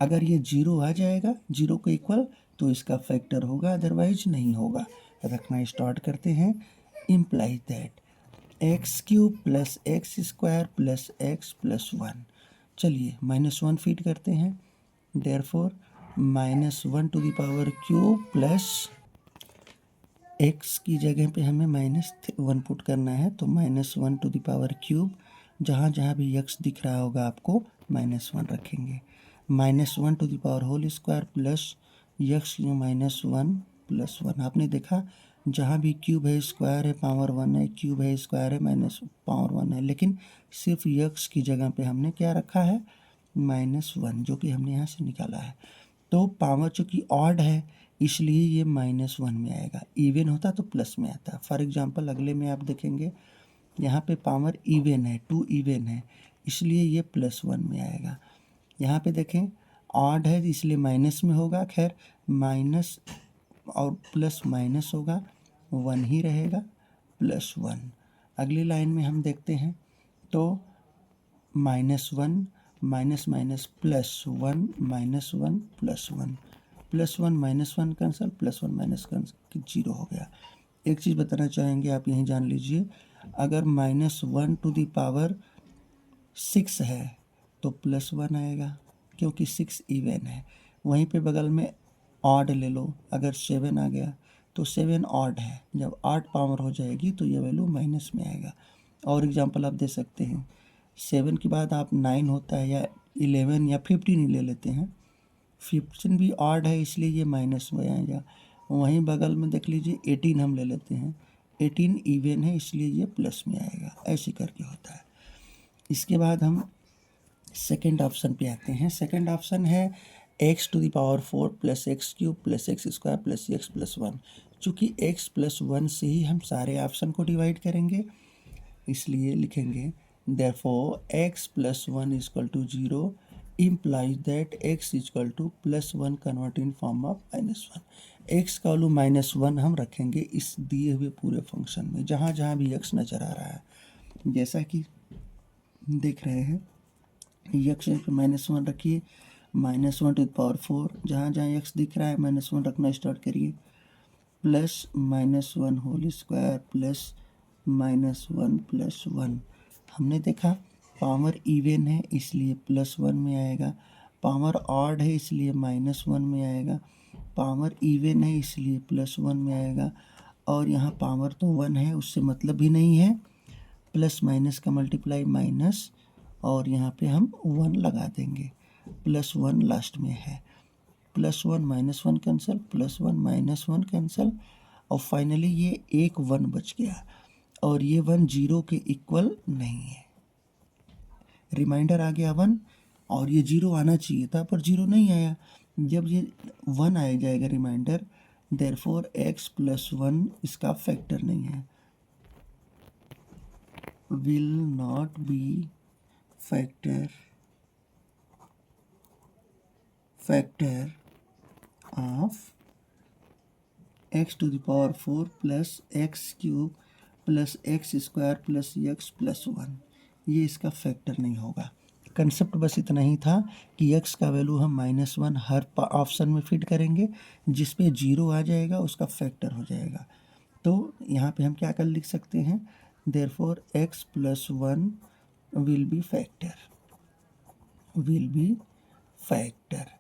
अगर ये 0 आ जाएगा 0 के इक्वल तो इसका फैक्टर होगा, अदरवाइज नहीं होगा। रखना स्टार्ट करते हैं। Implies that x³ plus x² plus x plus 1, चलिए -1 फीड करते हैं, therefore -1 to the power cube plus x की जगह पे हमें -1 पुट करना है, तो -1 टू द पावर क्यूब, जहाँ जहाँ भी x दिख रहा होगा आपको -1 रखेंगे, -1 to the power whole square plus x -1 plus 1। आपने देखा जहाँ भी क्यूब है स्क्वायर है पावर 1 है, क्यूब है स्क्वायर है माइनस पावर 1 है, लेकिन सिर्फ यक्स की जगह पे हमने क्या रखा है -1, जो कि हमने यहाँ से निकाला है। तो पावर चूँकि ऑड है इसलिए ये -1 में आएगा, इवन होता तो प्लस में आता। फॉर एग्जांपल अगले में आप देखेंगे यहाँ पे पावर इवन है, 2 इवन है, इसलिए ये +1 में आएगा। यहाँ पे देखें ऑड है इसलिए माइनस में होगा, खैर माइनस और प्लस माइनस होगा, 1 ही रहेगा, +1। अगली लाइन में हम देखते हैं तो -1 minus minus +1 -1 +1 +1 -1 cancel, +1 minus cancel, 0 हो गया। एक चीज़ बताना चाहेंगे आप यहीं जान लीजिए, अगर -1 टू द पावर 6 है तो +1 आएगा क्योंकि 6 इवन है। वहीं पे बगल में ऑड ले लो, अगर 7 आ गया तो 7 ऑड है, जब 8 पावर हो जाएगी तो ये वैल्यू माइनस में आएगा। और एग्जांपल आप दे सकते हैं 7 के बाद आप 9 होता है या 11 या 15 ही ले लेते हैं, 15 भी ऑड है इसलिए ये माइनस में आएगा। वहीं बगल में देख लीजिए 18 हम ले लेते हैं, 18 इवन है इसलिए ये प्लस में आएगा, ऐसे करके होता है। इसके बाद हम सेकेंड ऑप्शन पे आते हैं। सेकेंड ऑप्शन है x⁴ plus x³ plus x² plus x plus 1। चूँकि x प्लस 1 से ही हम सारे ऑप्शन को डिवाइड करेंगे इसलिए लिखेंगे therefore x plus 1 is equal to 0 implies that x is equal to +1 convert in form of -1। x का वैल्यू -1 हम रखेंगे इस दिए हुए पूरे फंक्शन में जहाँ जहाँ भी x नज़र आ रहा है, जैसा कि देख रहे हैं x पे -1 रखिए, -1⁴ जहाँ जहाँ x दिख रहा है -1 रखना स्टार्ट करिए, plus -1 whole square plus -1 plus 1। हमने देखा पावर इवन है इसलिए +1 में आएगा, पावर ऑड है इसलिए -1 में आएगा, पावर इवन है इसलिए +1 में आएगा, और यहाँ पावर तो 1 है उससे मतलब भी नहीं है, प्लस माइनस का मल्टीप्लाई माइनस, और यहाँ पे हम 1 लगा देंगे, +1 लास्ट में है, +1 -1 कैंसिल, +1 -1 कैंसिल, और फाइनली ये एक 1 बच गया, और ये 1 0 के इक्वल नहीं है। रिमाइंडर आ गया 1, और ये 0 आना चाहिए था पर 0 नहीं आया। जब ये 1 आ जाएगा रिमाइंडर, देयरफॉर x प्लस 1 इसका फैक्टर नहीं है, will not B factor of x⁴ plus x³ plus x² plus x plus 1, ये इसका फैक्टर नहीं होगा। कंसेप्ट बस इतना ही था कि x का वैल्यू हम -1 हर ऑप्शन में फिट करेंगे, जिस पे 0 आ जाएगा उसका फैक्टर हो जाएगा। तो यहाँ पे हम क्या कर लिख सकते हैं, therefore x plus 1 will be factor,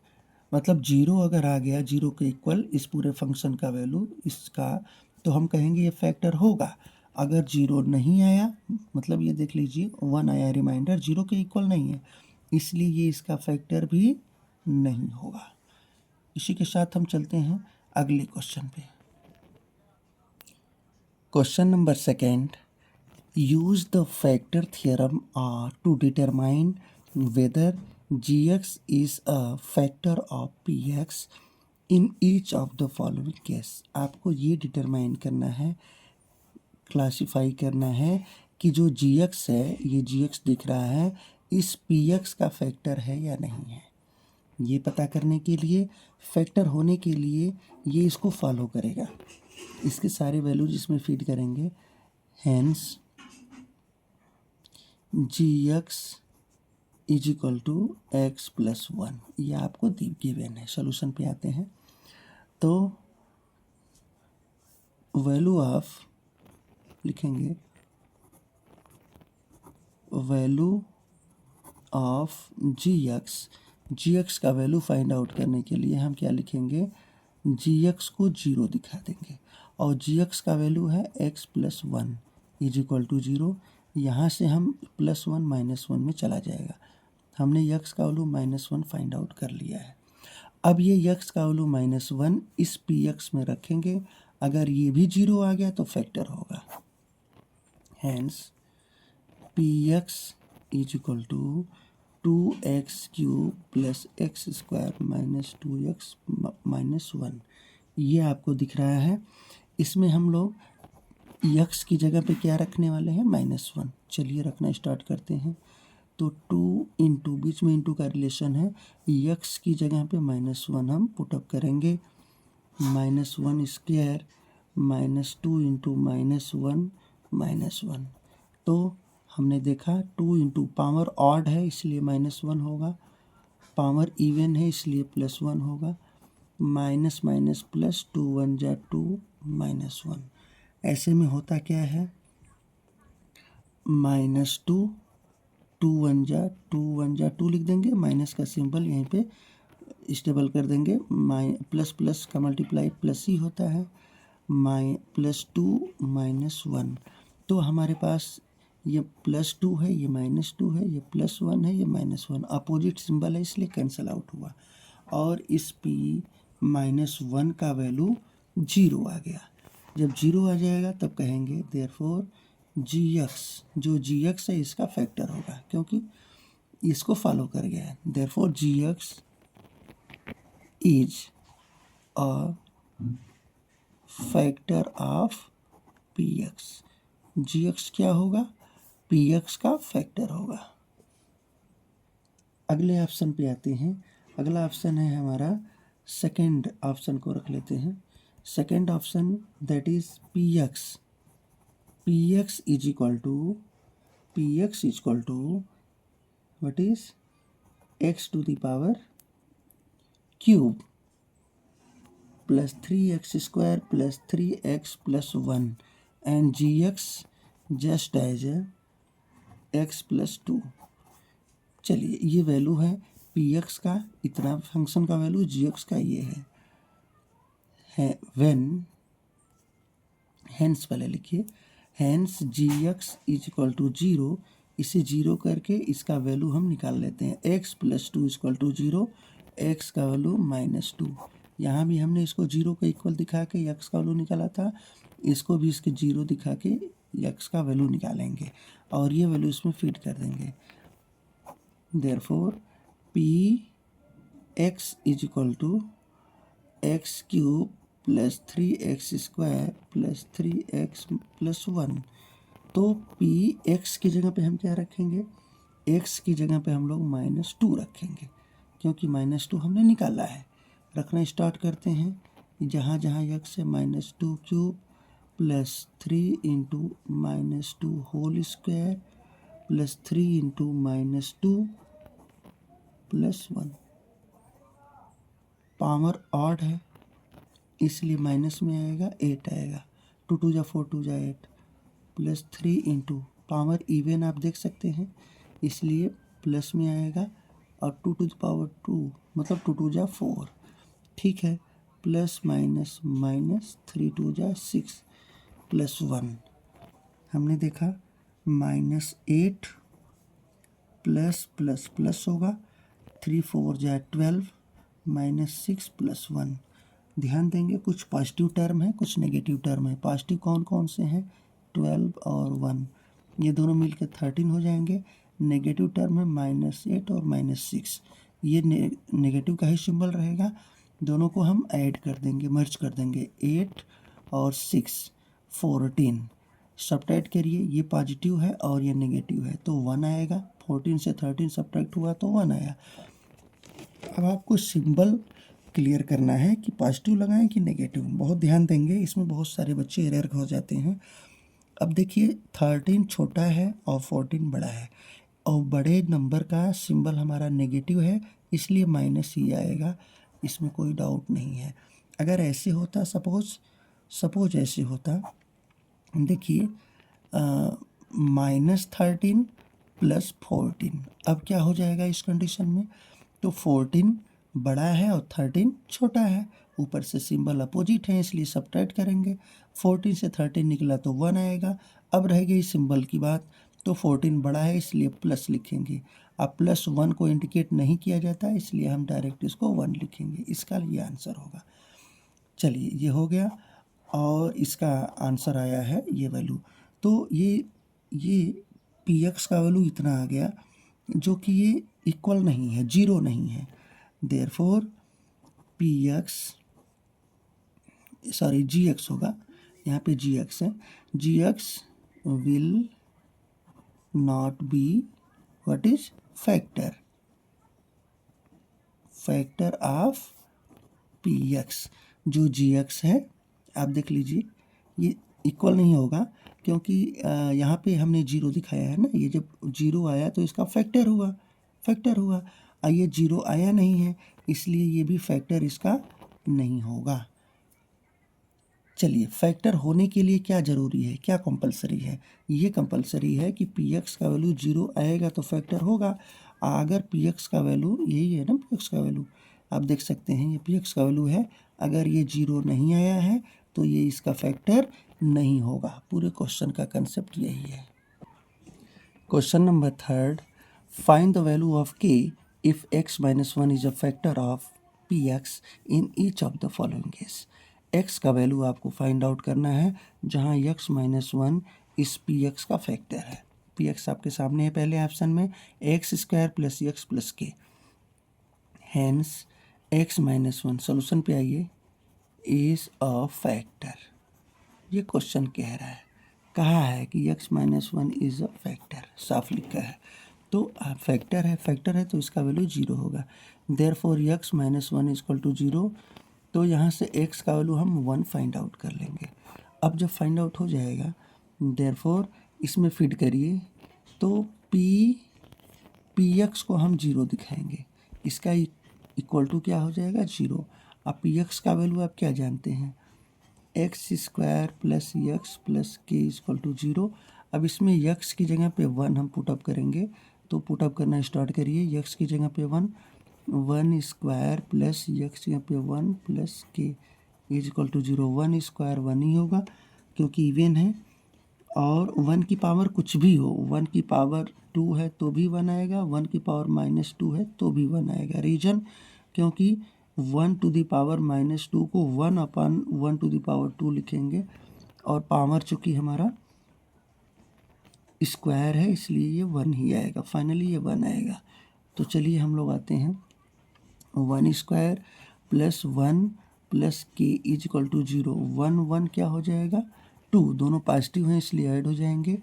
मतलब 0 अगर आ गया 0 के इक्वल इस पूरे फंक्शन का वैल्यू इसका, तो हम कहेंगे ये फैक्टर होगा। अगर 0 नहीं आया, मतलब ये देख लीजिए 1 आया रिमाइंडर, 0 के इक्वल नहीं है, इसलिए ये इसका फैक्टर भी नहीं होगा। इसी के साथ हम चलते हैं अगले क्वेश्चन पे। Question number second, use the factor theorem to determine whether gx is a factor of px in each of the following case। आपको ये डिटरमाइन करना है, क्लासिफाई करना है कि जो gx है, ये gx दिख रहा है, इस px का फैक्टर है या नहीं है। ये पता करने के लिए, फैक्टर होने के लिए ये इसको फॉलो करेगा, इसके सारे वैल्यूज इसमें फीड करेंगे, hence gx is equal to x plus 1, ये आपको गिवन है। सोल्यूशन पे आते हैं तो वैल्यू ऑफ लिखेंगे, वैल्यू ऑफ gx का वैल्यू फाइंड आउट करने के लिए हम क्या लिखेंगे, gx को 0 दिखा देंगे, और gx का वैल्यू है x plus 1 is equal to 0। यहाँ से हम +1 -1 में चला जाएगा, हमने x का वैल्यू -1 फाइंड आउट कर लिया है। अब ये x का वैल्यू -1 इस px में रखेंगे अगर ये भी 0 आ गया तो फैक्टर होगा। Hence P x is equal to 2x³ plus x square minus 2x minus 1। ये आपको दिख रहा है। इसमें हम लोग x की जगह पे क्या रखने वाले हैं, -1। चलिए रखना स्टार्ट करते हैं। तो 2 इंटू, बीच में इंटू का रिलेशन है, x की जगह पे -1 हम पुटअप करेंगे। -1 स्क्वायर -2 इंटू -1 -1। तो हमने देखा 2 इंटू पावर ऑड है इसलिए -1 होगा, पावर इवन है इसलिए +1 होगा, माइनस माइनस प्लस 2 1 जा 2 -1। ऐसे में होता क्या है, -2 2 1 जा 2 लिख देंगे, माइनस का सिंबल यहीं पे स्टेबल कर देंगे, प्लस प्लस का मल्टीप्लाई प्लस ही होता है, +2 -1। तो हमारे पास ये +2 है, ये -2 है, ये +1 है, ये -1, अपोजिट सिंबल है इसलिए कैंसिल आउट हुआ। और इस p -1 का वैल्यू 0 आ गया। जब 0 आ जाएगा तब कहेंगे देयरफॉर gx, जो gx है इसका फैक्टर होगा क्योंकि इसको फॉलो कर गया है। Therefore gx is a factor of px। gx क्या होगा, px का फैक्टर होगा। अगले ऑप्शन पे आते हैं। अगला ऑप्शन है हमारा, सेकंड ऑप्शन को रख लेते हैं। Second option that is px। px is equal to what is x to the power cube plus 3x² plus 3x plus 1 and gx just as x plus 2। चलिए ये वैल्यू है px का, इतना function का वैल्यू, gx का ये है when, hence पहले लिखिए, hence gx is equal to 0। इसे 0 करके इसका वैल्यू हम निकाल लेते हैं, x plus 2 equal to 0, x का वैल्यू -2। यहाँ भी हमने इसको 0 का इक्वल दिखा के x का वैल्यू निकाला था, इसको भी इसके 0 दिखा के x का वैल्यू निकालेंगे और ये वैल्यू इसमें फिट कर देंगे। Therefore px is equal to x³ plus 3x² plus 3x plus 1। तो px की जगह पे हम क्या रखेंगे, x की जगह पे हम लोग -2 रखेंगे क्योंकि -2 हमने निकाला है। रखना स्टार्ट करते हैं, जहाँ जहाँ x है -2³ plus 3 into -2 whole square plus 3 into -2 plus 1। Power odd है इसलिए माइनस में आएगा, 8 आएगा, 2 2 जा 4 2 जा 8 प्लस 3 इंटू, पावर इवन आप देख सकते हैं इसलिए प्लस में आएगा, और 2 टू द पावर 2 मतलब 2 2 जा 4, ठीक है, प्लस माइनस माइनस 3 2 जा 6 प्लस 1। हमने देखा -8 प्लस प्लस प्लस होगा, 3 4 जा 12 -6 प्लस 1। ध्यान देंगे कुछ पॉजिटिव टर्म है कुछ नेगेटिव टर्म है। पॉजिटिव कौन कौन से हैं, 12 और 1, ये दोनों मिलकर 13 हो जाएंगे। नेगेटिव टर्म है -8 और -6, ये नेगेटिव का ही सिंबल रहेगा। दोनों को हम ऐड कर देंगे, मर्ज कर देंगे, 8 और 6 14। सब्ट्रैक्ट करिए, ये पॉजिटिव है और ये नेगेटिव है तो 1 आएगा। 14 से 13 सब्ट्रैक्ट हुआ तो 1 आया। अब आपको सिंबल क्लियर करना है कि पॉजिटिव लगाएं कि नेगेटिव, बहुत ध्यान देंगे, इसमें बहुत सारे बच्चे एरर हो जाते हैं। अब देखिए 13 छोटा है और 14 बड़ा है, और बड़े नंबर का सिंबल हमारा नेगेटिव है इसलिए माइनस ही आएगा, इसमें कोई डाउट नहीं है। अगर ऐसे होता, सपोज ऐसे होता, देखिए -13 प्लस 14, अब क्या हो जाएगा इस कंडीशन में, तो 14 बड़ा है और 13 छोटा है, ऊपर से सिंबल अपोजिट है इसलिए सब्ट्रैक्ट करेंगे। 14 से 13 निकला तो 1 आएगा। अब रह गई सिंबल की बात, तो 14 बड़ा है इसलिए प्लस लिखेंगे। अब +1 को इंडिकेट नहीं किया जाता इसलिए हम डायरेक्ट इसको 1 लिखेंगे, इसका ये आंसर होगा। चलिए ये हो गया। और इसका आंसर आया है ये वैल्यू। तो ये पी एक्स का वैल्यू इतना आ गया जो कि ये इक्वल नहीं है, जीरो नहीं है। Therefore P x, sorry g x होगा, यहाँ पे जी एक्स है, g x will not be what is factor of p x. जो जी एक्स है आप देख लीजिए ये इक्वल नहीं होगा, क्योंकि यहाँ पे हमने जीरो दिखाया है ना, ये जब जीरो आया तो इसका फैक्टर हुआ। ये जीरो आया नहीं है, इसलिए ये भी फैक्टर इसका नहीं होगा। चलिए, फैक्टर होने के लिए क्या ज़रूरी है, क्या कंपलसरी है? ये कंपलसरी है कि पी एक्स का वैल्यू जीरो आएगा तो फैक्टर होगा। अगर पी एक्स का वैल्यू यही है ना, पी एक्स का वैल्यू आप देख सकते हैं, ये पी एक्स का वैल्यू है, अगर ये जीरो नहीं आया है तो ये इसका फैक्टर नहीं होगा। पूरे क्वेश्चन का कंसेप्ट यही है। Question number third, find the value of k if x minus one is a factor of p x in each of the following case. x का वैल्यू आपको फाइंड आउट करना है जहां x माइनस वन इस P x का फैक्टर है। P x आपके सामने है पहले ऑप्शन में, x square plus x plus k, hence x minus one, solution पे आइए, इज अ फैक्टर। ये क्वेश्चन कह रहा है, कहा है कि x minus one is a factor, साफ लिखा है। तो फैक्टर है तो इसका वैल्यू जीरो होगा। Therefore x minus one is equal to zero. तो यहाँ से x का वैल्यू हम वन फाइंड आउट कर लेंगे। अब जब फाइंड आउट हो जाएगा, देयरफॉर इसमें फिट करिए तो पी एक्स को हम जीरो दिखाएंगे, इसका इक्वल टू क्या हो जाएगा, जीरो। अब पी एक्स का वैल्यू आप क्या जानते हैं, x square plus x plus के इक्वल टू जीरो। अब इसमें यक्स की जगह पे वन हम पुटअप करेंगे, तो पुटअप करना स्टार्ट करिए। यक्स की जगह पे वन स्क्वायर प्लस यक्स की जगह पे one plus k is equal to zero. One square one ही होगा क्योंकि इवन है, और वन की पावर कुछ भी हो, वन की पावर टू है तो भी वन आएगा, वन की पावर माइनस टू है तो भी वन आएगा। रीजन, क्योंकि one to the power minus two को वन अपन one to the power two लिखेंगे, और पावर चूँकि हमारा स्क्वायर है इसलिए ये वन ही आएगा, फाइनली ये वन आएगा। तो चलिए हम लोग आते हैं, one square plus one plus k is equal to zero. One one क्या हो जाएगा, टू, दोनों पॉजिटिव हैं इसलिए ऐड हो जाएंगे,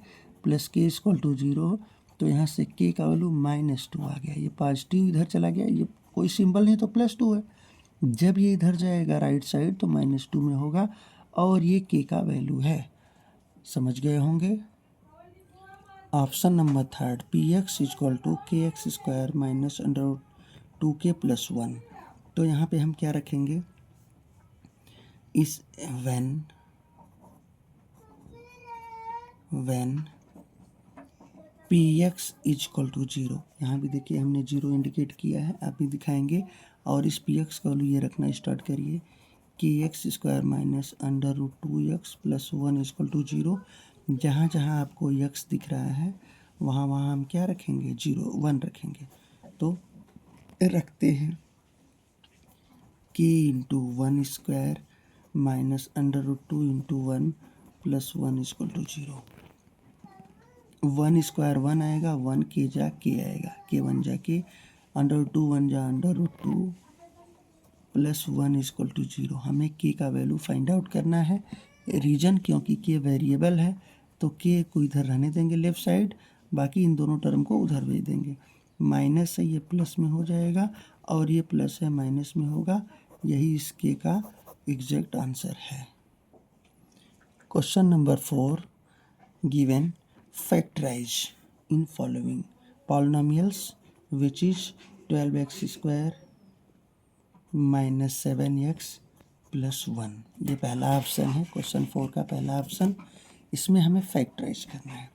plus k is equal to zero. तो यहाँ से के का वैल्यू माइनस टू आ गया, ये पॉजिटिव इधर चला गया, ये कोई सिंबल नहीं तो प्लस टू है। जब ये इधर जाएगा राइट साइड तो माइनस टू में होगा, और ये के का वैल्यू है, समझ गए होंगे। Option number third, p x is equal to k x square minus under two k plus one. तो यहाँ पे हम क्या रखेंगे, इस when p x is equal to zero, यहाँ भी देखिए हमने जीरो इंडिकेट किया है, आप भी दिखाएंगे। और इस पी एक्स का वैल्यू ये रखना स्टार्ट करिए, k x square minus under root two x plus one is equal to zero. जहाँ जहाँ आपको एक्स दिख रहा है वहाँ वहाँ हम क्या रखेंगे, जीरो वन रखेंगे। तो रखते हैं k into one square minus under root two into one plus one is equal to zero. One square one आएगा, वन के जा के आएगा, के वन जा के, अंडर रूट टू वन जा under root two plus one is equal to zero. हमें k का वैल्यू फाइंड आउट करना है। रीजन, क्योंकि के वेरिएबल है तो के को इधर रहने देंगे लेफ्ट साइड, बाकी इन दोनों टर्म को उधर भेज देंगे। माइनस से ये प्लस में हो जाएगा और ये प्लस है माइनस में होगा, यही इस के का एग्जैक्ट आंसर है। Question number four, given factorize in following polynomials which is 12x square minus 7x plus one. ये पहला ऑप्शन है, क्वेश्चन फोर का पहला ऑप्शन। इसमें हमें फैक्टराइज करना है।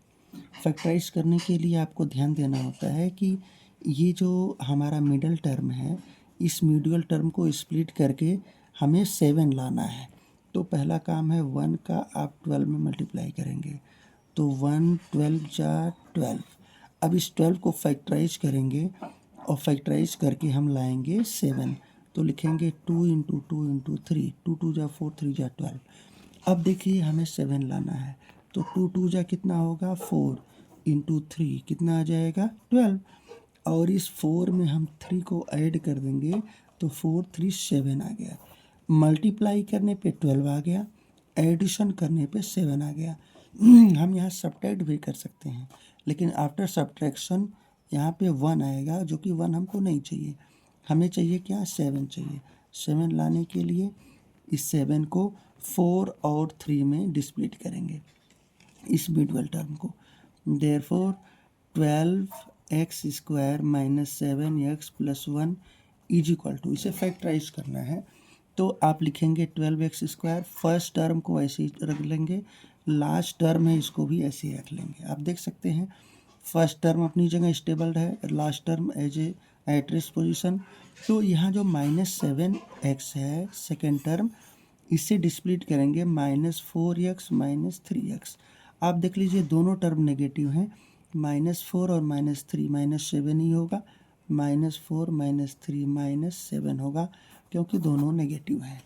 फैक्टराइज करने के लिए आपको ध्यान देना होता है कि ये जो हमारा मिडल टर्म है, इस मिडल टर्म को स्प्लिट करके हमें सेवन लाना है। तो पहला काम है, वन का आप 12 में मल्टीप्लाई करेंगे तो वन 12 जा 12। अब इस 12 को फैक्टराइज करेंगे और फैक्टराइज करके हम लाएंगे 7, तो लिखेंगे 2 इंटू 2 इंटू 3, 2 2 जा 4 3 जा 12। अब देखिए हमें 7 लाना है, तो 2 जा कितना होगा 4 इंटू 3 कितना आ जाएगा 12, और इस 4 में हम 3 को ऐड कर देंगे तो 4 3 7 आ गया। मल्टीप्लाई करने पे 12 आ गया, एडिशन करने पे 7 आ गया। हम यहाँ सब्ट्रैक्ट भी कर सकते हैं, लेकिन आफ्टर सब्ट्रैक्शन यहाँ पे 1 आएगा, जो कि 1 हमको नहीं चाहिए। हमें चाहिए क्या 7 चाहिए। 7 लाने के लिए इस 7 को 4 और 3 में डिस्प्लिट करेंगे, इस मिडल टर्म को। Therefore 12x² minus 7x plus 1 is equal to, इसे फैक्टराइज करना है तो आप लिखेंगे 12x²। फर्स्ट टर्म को ऐसे ही रख लेंगे, लास्ट टर्म है इसको भी ऐसे ही रख लेंगे। आप देख सकते हैं फर्स्ट टर्म अपनी जगह स्टेबल है, last term as a at rest position. तो यहाँ जो -7x है सेकेंड टर्म, इससे डिस्प्लिट करेंगे -4x माइनस 3x। आप देख लीजिए दोनों टर्म नेगेटिव हैं, -4 और -3 -7 ही होगा, -4 -3 -7 होगा, क्योंकि दोनों नेगेटिव हैं।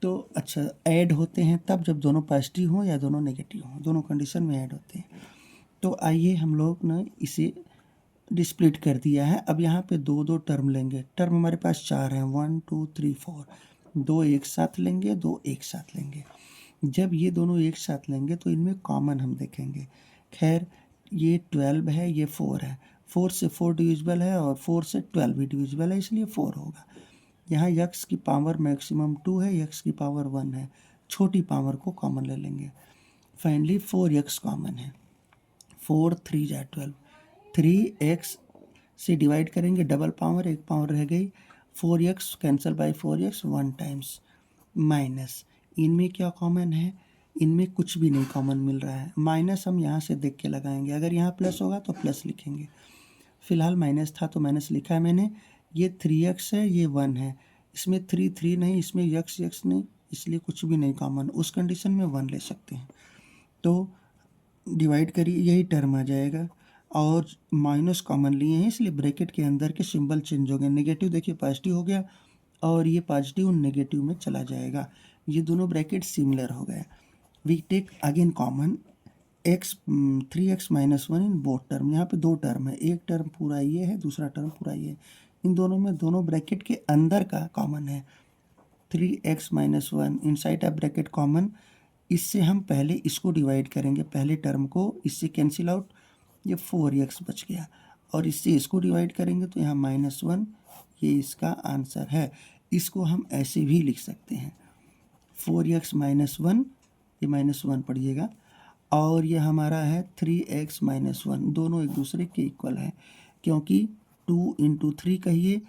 तो अच्छा ऐड होते हैं तब जब दोनों पॉजिटिव हों या दोनों नेगेटिव हों, दोनों कंडीशन में ऐड होते हैं। तो आइए हम लोग ने इसे डिस्प्लिट कर दिया है। अब यहाँ पे दो दो टर्म लेंगे, टर्म हमारे पास 4 हैं, 1 2 3 4, दो एक साथ लेंगे, दो एक साथ लेंगे। जब ये दोनों एक साथ लेंगे तो इनमें कॉमन हम देखेंगे। खैर ये 12 है, ये 4 है, 4 से 4 डिविजिबल है और 4 से 12 भी डिविजिबल है, इसलिए 4 होगा। यहाँ x की पावर मैक्सिमम 2 है, x की पावर 1 है, छोटी पावर को कॉमन ले लेंगे। फाइनली 4x कॉमन है, 4 3 जा 12, 3x से डिवाइड करेंगे, डबल पावर एक पावर रह गई, 4x cancel bye 4x 1 times, minus इनमें क्या कॉमन है, इनमें कुछ भी नहीं कॉमन मिल रहा है। माइनस हम यहाँ से देख के लगाएंगे, अगर यहाँ प्लस होगा तो प्लस लिखेंगे, फिलहाल माइनस था तो माइनस लिखा है मैंने। ये 3x है, ये 1 है, इसमें 3 3 नहीं, इसमें x नहीं, इसलिए कुछ भी नहीं कॉमन, उस कंडीशन में 1 ले सकते हैं। तो डिवाइड करिए, यही टर्म आ जाएगा, और माइनस कॉमन लिए हैं इसलिए ब्रैकेट के अंदर के सिंबल चेंज हो गए। नेगेटिव देखिए पॉजिटिव हो गया, और ये पॉजिटिव नेगेटिव में चला जाएगा, ये दोनों ब्रैकेट सिमिलर हो गए। We take again common x 3x माइनस 1 इन बोथ टर्म। यहाँ पे दो टर्म है, एक टर्म पूरा ये है, दूसरा टर्म पूरा ये है, इन दोनों में दोनों ब्रैकेट के अंदर का कॉमन है। 3x माइनस 1 इनसाइड अ ब्रैकेट कॉमन, इससे हम पहले इसको डिवाइड करेंगे, पहले टर्म को, इससे कैंसिल आउट, ये 4x बच गया, और इससे इसको डिवाइड करेंगे तो यहाँ -1, ये इसका आंसर है। इसको हम ऐसे भी लिख सकते हैं 4x माइनस 1, ये -1 पढ़िएगा, और ये हमारा है 3x माइनस 1, दोनों एक दूसरे के इक्वल है, क्योंकि 2 इंटू 3 कहिए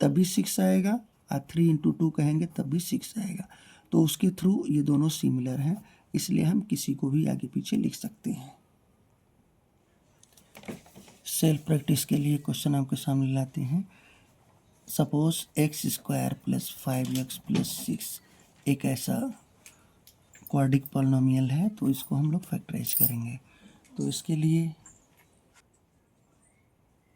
तभी 6 आएगा, और 3 इंटू 2 कहेंगे तब भी 6 आएगा। तो उसके थ्रू ये दोनों सिमिलर हैं, इसलिए हम किसी को भी आगे पीछे लिख सकते हैं। सेल्फ प्रैक्टिस के लिए क्वेश्चन आपके सामने लाते हैं। Suppose x² plus 5x plus 6 एक ऐसा क्वाड्रिक पॉलिनोमियल है, तो इसको हम लोग फैक्टराइज करेंगे। तो इसके लिए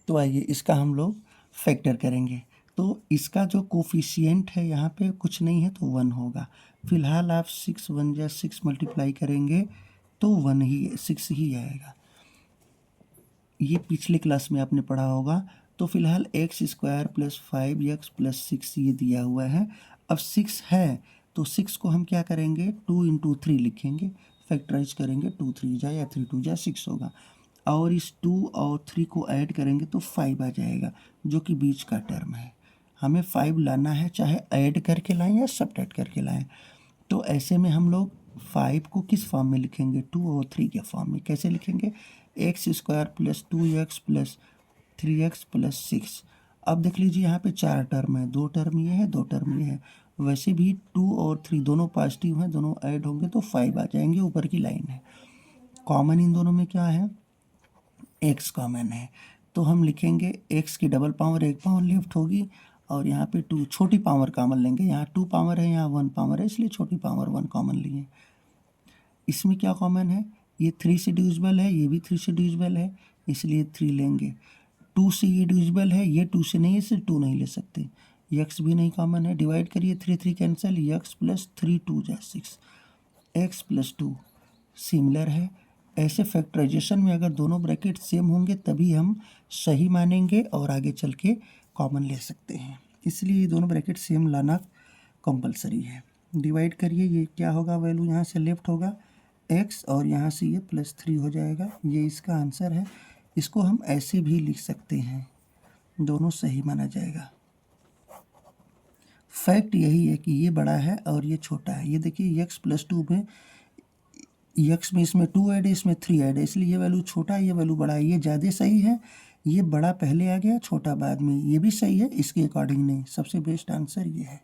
तो आइए इसका हम लोग फैक्टर करेंगे। तो इसका जो कोफिशिएंट है यहाँ पे कुछ नहीं है तो 1 होगा। फिलहाल आप 6 1 जा 6 मल्टीप्लाई करेंगे तो 1 ही 6 ही आएगा, ये पिछले क्लास में आपने पढ़ा होगा। तो फिलहाल x² प्लस 5x प्लस 6 ये दिया हुआ है। अब 6 है तो 6 को हम क्या करेंगे 2 इंटू 3 लिखेंगे, फैक्टराइज करेंगे, 2 3 जा या 3 2 जा 6 होगा, और इस 2 और 3 को ऐड करेंगे तो 5 आ जाएगा, जो कि बीच का टर्म है। हमें 5 लाना है, चाहे ऐड करके लाएं या सब्ट्रैक्ट करके लाएं। तो ऐसे में हम लोग 5 को किस फॉर्म में लिखेंगे 2 और 3 के फॉर्म में। कैसे लिखेंगे x² plus 2x plus 3x plus 6। अब देख लीजिए यहाँ पे 4 टर्म है, 2 टर्म ये है, 2 टर्म ये है। वैसे भी 2 और 3 दोनों पॉजिटिव हैं, दोनों ऐड होंगे तो 5 आ जाएंगे, ऊपर की लाइन है। कॉमन इन दोनों में क्या है x कॉमन है, तो हम लिखेंगे x की डबल पावर एक पावर लेफ्ट होगी, और यहाँ पे 2 छोटी पावर कॉमन लेंगे, यहाँ 2 पावर है, यहाँ 1 पावर है, इसलिए छोटी पावर 1 कॉमन लिए। इसमें क्या कॉमन है, ये 3 से डिविजिबल है, ये भी 3 से डिविजिबल है, इसलिए 3 लेंगे। 2 से ये डिविजिबल है, ये 2 से नहीं है, इसलिए 2 नहीं ले सकते। x भी नहीं कॉमन है, डिवाइड करिए 3 3 कैंसिल, x प्लस 3 2 जा 6, एक्स प्लस टू सिमिलर है। ऐसे फैक्टराइजेशन में अगर दोनों ब्रैकेट सेम होंगे तभी हम सही मानेंगे और आगे चल के कॉमन ले सकते हैं, इसलिए ये दोनों ब्रैकेट सेम लाना कंपलसरी है। डिवाइड करिए, ये क्या होगा, वैल्यू यहाँ से लेफ्ट होगा x और यहाँ से ये +3 हो जाएगा। ये इसका आंसर है। इसको हम ऐसे भी लिख सकते हैं, दोनों सही माना जाएगा। फैक्ट यही है कि ये बड़ा है और ये छोटा है। ये देखिए x प्लस टू में x में इसमें 2 ऐड है, इसमें 3 ऐड है, इसलिए ये वैल्यू छोटा है, ये वैल्यू बड़ा है। ये ज़्यादा सही है, ये बड़ा पहले आ गया, छोटा बाद में। ये भी सही है, इसके अकॉर्डिंग नहीं। सबसे बेस्ट आंसर ये है।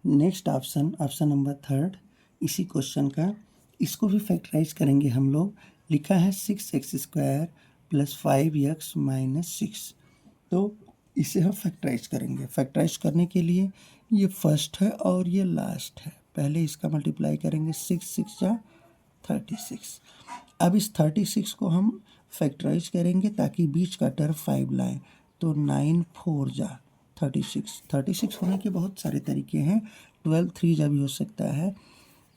नेक्स्ट ऑप्शन, ऑप्शन नंबर 3 इसी क्वेश्चन का, इसको भी फैक्टराइज करेंगे हम लोग। लिखा है 6x² + 5x - 6। तो इसे हम फैक्टराइज करेंगे। फैक्टराइज करने के लिए ये फर्स्ट है और ये लास्ट है। पहले इसका मल्टीप्लाई करेंगे, 6 × 36। अब इस 36 को हम फैक्टराइज करेंगे ताकि बीच का टर्म 5 लाएँ। तो 9 4 × 36। 36 होने के बहुत सारे तरीके हैं। 12 3 जा भी हो सकता है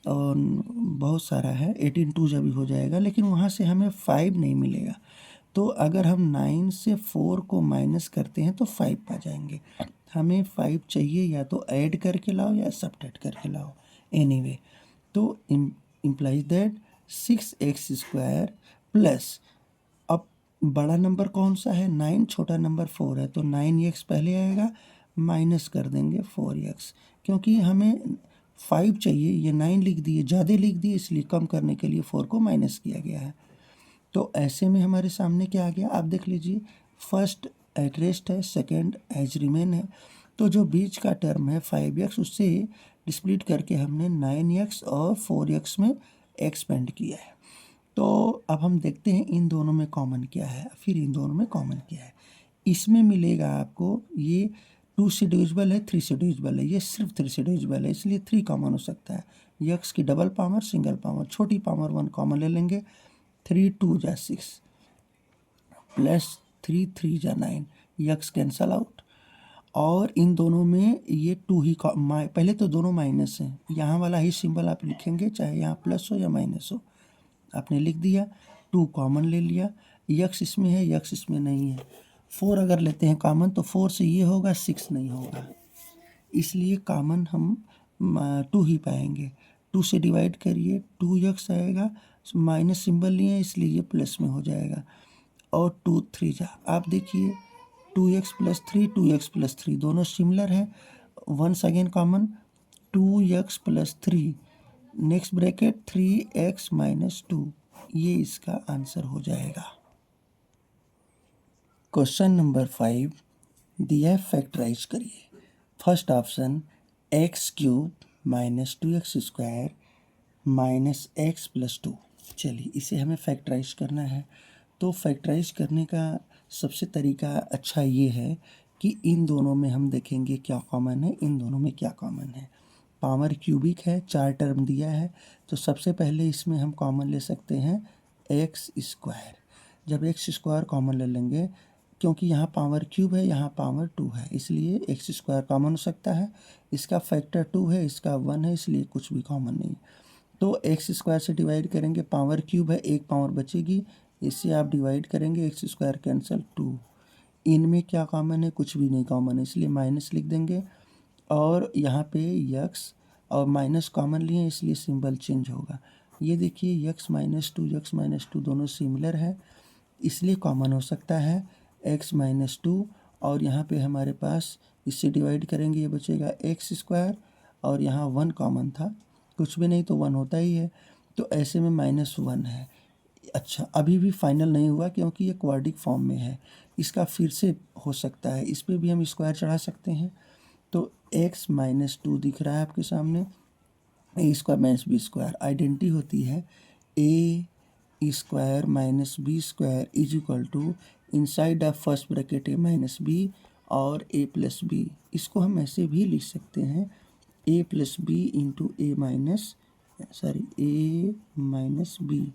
और बहुत सारा है। 18 2 जा भी हो जाएगा, लेकिन वहाँ से हमें 5 नहीं मिलेगा। तो अगर हम 9 से 4 को माइनस करते हैं तो 5 पा जाएंगे। हमें 5 चाहिए, या तो ऐड करके लाओ या सब्ट्रैक्ट करके लाओ। एनीवे, तो इम्प्लाइज दैट 6x² प्लस, अब बड़ा नंबर कौन सा है, 9, छोटा नंबर 4 है, तो 9x पहले आएगा, माइनस कर देंगे 4x, क्योंकि हमें 5 चाहिए। ये 9 लिख दिए, ज़्यादा लिख दिए, इसलिए कम करने के लिए 4 को माइनस किया गया है। तो ऐसे में हमारे सामने क्या आ गया, आप देख लीजिए। फर्स्ट एट रेस्ट है, सेकंड एज रिमेन है। तो जो बीच का टर्म है 5x, उससे डिस्प्लिट करके हमने 9x और 4x में एक्सपेंड किया है। तो अब हम देखते हैं इन दोनों में कॉमन क्या है, फिर इन दोनों में कॉमन क्या है। इसमें मिलेगा आपको, ये 2 से डिविजिबल है, 3 से डिविजिबल है, ये सिर्फ 3 से डिविजिबल है, इसलिए 3 कॉमन हो सकता है। x की डबल पावर, सिंगल पावर, छोटी पावर 1 कॉमन ले लेंगे। 3 2 × 6 प्लस 3 3 × 9, x कैंसल आउट। और इन दोनों में ये 2 ही पहले तो दोनों माइनस हैं, यहाँ वाला ही सिंबल आप लिखेंगे, चाहे यहाँ प्लस हो या माइनस हो। आपने लिख दिया, 2 कॉमन ले लिया, x इसमें है, x इसमें नहीं है। 4 अगर लेते हैं कॉमन तो 4 से ये होगा, 6 नहीं होगा, इसलिए कॉमन हम 2 ही पाएंगे। 2 से डिवाइड करिए, 2x आएगा, माइनस सिंबल लिए इसलिए ये प्लस में हो जाएगा। और 2 3 जा, आप देखिए 2x + 3 2x + 3 दोनों सिमिलर हैं। Once again common, 2x + 3, next bracket 3x - 2, ये इसका आंसर हो जाएगा। क्वेश्चन नंबर 5 दिया है, फैक्टराइज करिए। First option x³ - 2x² - x + 2। चलिए इसे हमें फैक्टराइज करना है। तो फैक्टराइज करने का सबसे तरीका अच्छा ये है कि इन दोनों में हम देखेंगे क्या कॉमन है, इन दोनों में क्या कॉमन है। पावर क्यूबिक है, 4 टर्म दिया है, तो सबसे पहले इसमें हम कॉमन ले सकते हैं x²। जब x² कॉमन ले लेंगे, क्योंकि यहाँ पावर क्यूब है, यहाँ पावर 2 है, इसलिए x² कॉमन हो सकता है। इसका फैक्टर 2 है, इसका 1 है, इसलिए कुछ भी कॉमन नहीं। तो x² से डिवाइड करेंगे, पावर क्यूब है, एक पावर बचेगी, इससे आप डिवाइड करेंगे, x² कैंसिल 2। इनमें क्या कॉमन है, कुछ भी नहीं कॉमन है, इसलिए माइनस लिख देंगे। और यहाँ पे x और माइनस कॉमन लिए, इसलिए सिंबल चेंज होगा। ये देखिए x - 2 x - 2 दोनों सिमिलर है, इसलिए कॉमन हो सकता है x - 2। और यहाँ पे हमारे पास इससे डिवाइड करेंगे, ये बचेगा x² और यहाँ 1 कॉमन था, कुछ भी नहीं तो 1 होता ही है, तो ऐसे में -1 है। अच्छा, अभी भी फाइनल नहीं हुआ क्योंकि ये क्वाड्रिक फॉर्म में है, इसका फिर से हो सकता है, इस पर भी हम स्क्वायर चढ़ा सकते हैं। तो x - 2 दिख रहा है आपके सामने, a² - b² आइडेंटिटी होती है a² - b² = inside of first bracket a - b और a + b। इसको हम ऐसे भी लिख सकते हैं, a + b a - b,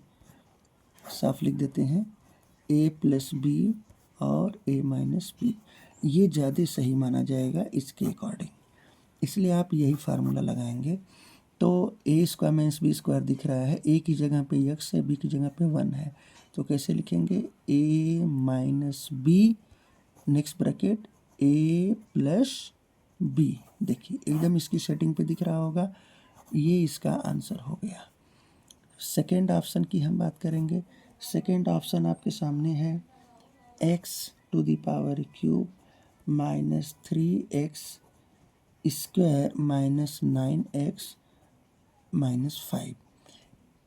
साफ लिख देते हैं, a + b और a - b। ये ज़्यादा सही माना जाएगा इसके अकॉर्डिंग, इसलिए आप यही फार्मूला लगाएंगे। तो ए स्क्वायर माइनस बी स्क्वायर दिख रहा है, ए की जगह पे एक्स है, बी की जगह पे 1 है, तो कैसे लिखेंगे, ए माइनस बी, नेक्स्ट ब्रैकेट ए प्लस बी। देखिए एकदम इसकी सेटिंग पे दिख रहा होगा, ये इसका आंसर हो गया। सेकेंड ऑप्शन की हम बात करेंगे। सेकेंड ऑप्शन आपके सामने है x to the power cube minus 3x square minus 9x minus 5।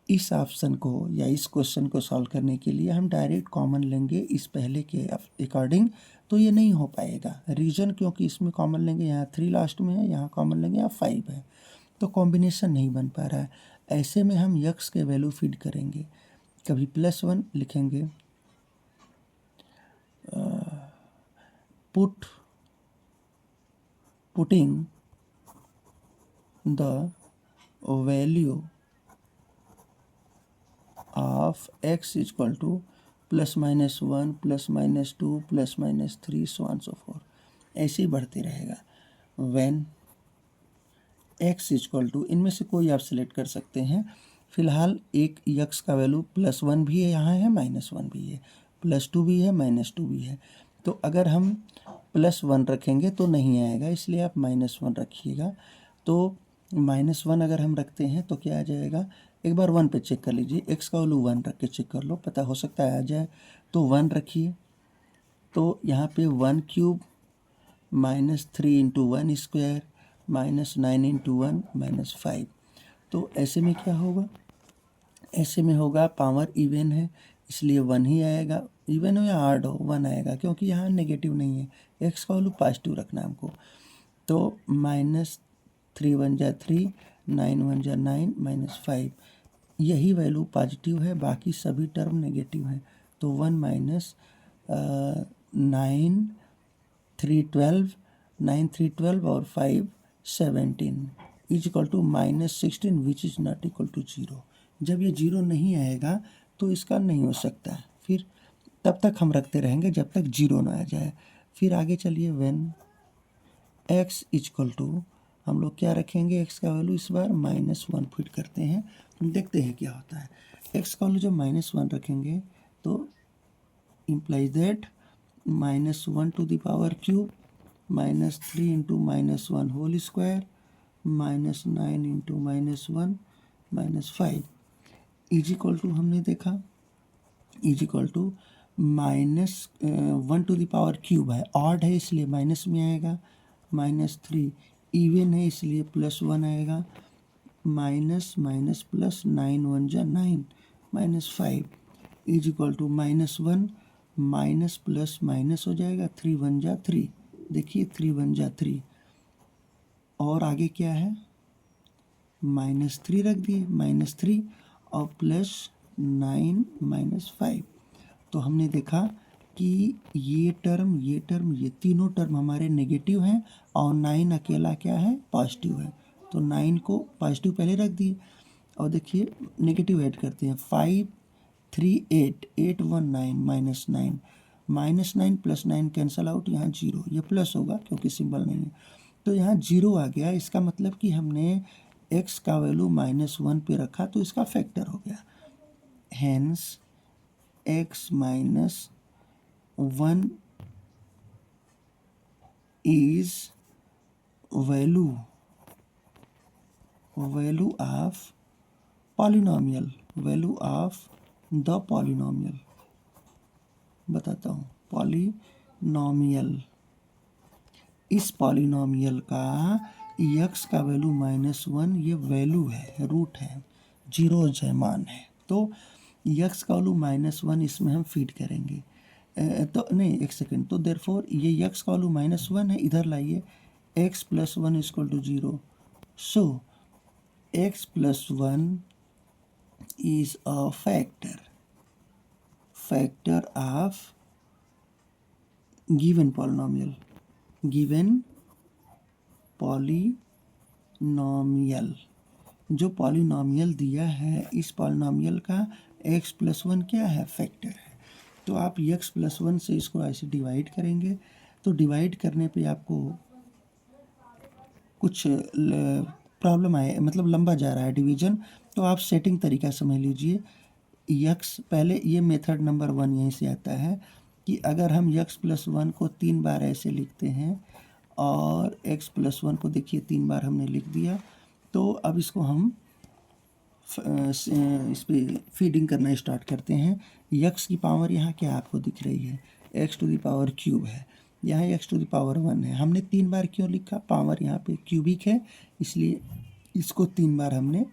इस ऑप्शन को या इस क्वेश्चन को सॉल्व करने के लिए हम डायरेक्ट कॉमन लेंगे इस पहले के अकॉर्डिंग, तो ये नहीं हो पाएगा। रीज़न क्योंकि इसमें कॉमन लेंगे, यहाँ 3 लास्ट में है, यहाँ कॉमन लेंगे यहाँ 5 है, तो कॉम्बिनेशन नहीं बन पा रहा है। ऐसे में हम यक्स के वैल्यू फीड करेंगे, कभी +1 लिखेंगे, putting the value of x equal to +-1 +-2 +-3 so on so forth, ऐसे ही बढ़ते रहेगा। व्हेन x इक्वल टू, इनमें से कोई आप सिलेक्ट कर सकते हैं। फिलहाल एक x का वैल्यू +1 भी है, यहाँ है -1 भी है, +2 भी है, -2 भी है। तो अगर हम +1 रखेंगे तो नहीं आएगा, इसलिए आप -1 रखिएगा। तो -1 अगर हम रखते हैं तो क्या आ जाएगा, एक बार 1 पे चेक कर लीजिए, x का वैल्यू 1 रख के चेक कर लो, पता हो सकता है आ जाए। तो 1 रखिए, तो यहाँ पे 1 क्यूब -3 इंटू 1 स्क्वायर -9 इंटू 1 -5। तो ऐसे में क्या होगा, ऐसे में होगा पावर इवन है इसलिए 1 ही आएगा, इवन हो या ऑड हो 1 आएगा, क्योंकि यहाँ नेगेटिव नहीं है, x का वैल्यू पॉजिटिव रखना है हमको। तो -3 1 जा 3, 9 1 जा 9 -5, यही वैल्यू पॉजिटिव है, बाकी सभी टर्म नेगेटिव हैं। तो 1 माइनस 9 3 12, 9 3 12 और 5 17 is equal to -16 which is not equal to 0। जब ये 0 नहीं आएगा तो इसका नहीं हो सकता, फिर तब तक हम रखते रहेंगे जब तक 0 ना आ जाए। फिर आगे चलिए, व्हेन x इक्वल टू, हम लोग क्या रखेंगे, x का वैल्यू इस बार -1 फिट करते हैं, देखते हैं क्या होता है। x का वैल्यू जब -1 रखेंगे तो implies that -1 to the power cube -3 into -1 whole square -9 into -1 -5 is equal to, हमने देखा is equal to -1 to the power cube है, ऑड है इसलिए माइनस में आएगा, -3 इवन है इसलिए +1 आएगा, माइनस माइनस प्लस 9 1 जा 9 -5 is equal to -1 minus plus minus हो जाएगा, 3 1 जा 3, देखिए 3 1 जा 3, और आगे क्या है, -3 रख दिए, -3 और +9 -5। तो हमने देखा कि ये टर्म ये तीनों टर्म हमारे नेगेटिव हैं और 9 अकेला क्या है, पॉजिटिव है। तो 9 को पॉजिटिव पहले रख दिए और देखिए नेगेटिव ऐड करते हैं, 5 3 8 8 1 9 -9 प्लस 9 कैंसल आउट, यहाँ 0, ये प्लस होगा क्योंकि सिंबल नहीं है, तो यहाँ 0 आ गया। इसका मतलब कि हमने x का वैल्यू -1 पे रखा तो इसका फैक्टर हो गया, hence x -1 is value of polynomial, value of the polynomial, बताता हूँ, पॉलिनॉमियल, इस पॉलिनॉमियल का x का वैल्यू -1 ये वैल्यू है, रूट है, 0 है, मान है। तो x का वैल्यू -1 इसमें हम फीड करेंगे, तो नहीं एक सेकेंड, तो देयरफॉर ये x का वैल्यू -1 है, इधर लाइए, x + 1 = 0, so x + 1 is a factor of given polynomial, जो पॉलिनॉमियल दिया है इस पॉलिनॉमियल का x + 1 क्या है, फैक्टर है। तो आप x + 1 से इसको ऐसे डिवाइड करेंगे, तो डिवाइड करने पे आपको कुछ प्रॉब्लम आए, मतलब लंबा जा रहा है डिवीजन, तो आप सेटिंग तरीका समझ लीजिए। यक्स पहले, ये मेथड नंबर 1 यहीं से आता है कि अगर हम x+1 को 3 बार ऐसे लिखते हैं और x+1 को देखिए 3 बार हमने लिख दिया, तो अब इसको हम इस पर फीडिंग करना स्टार्ट करते हैं। यक्स की पावर यहाँ क्या आपको दिख रही है, x³ है, यहाँ x⁻1 है। हमने 3 बार क्यों लिखा, पावर यहाँ पे क्यूबिक है, इसलिए इसको 3 बार हमने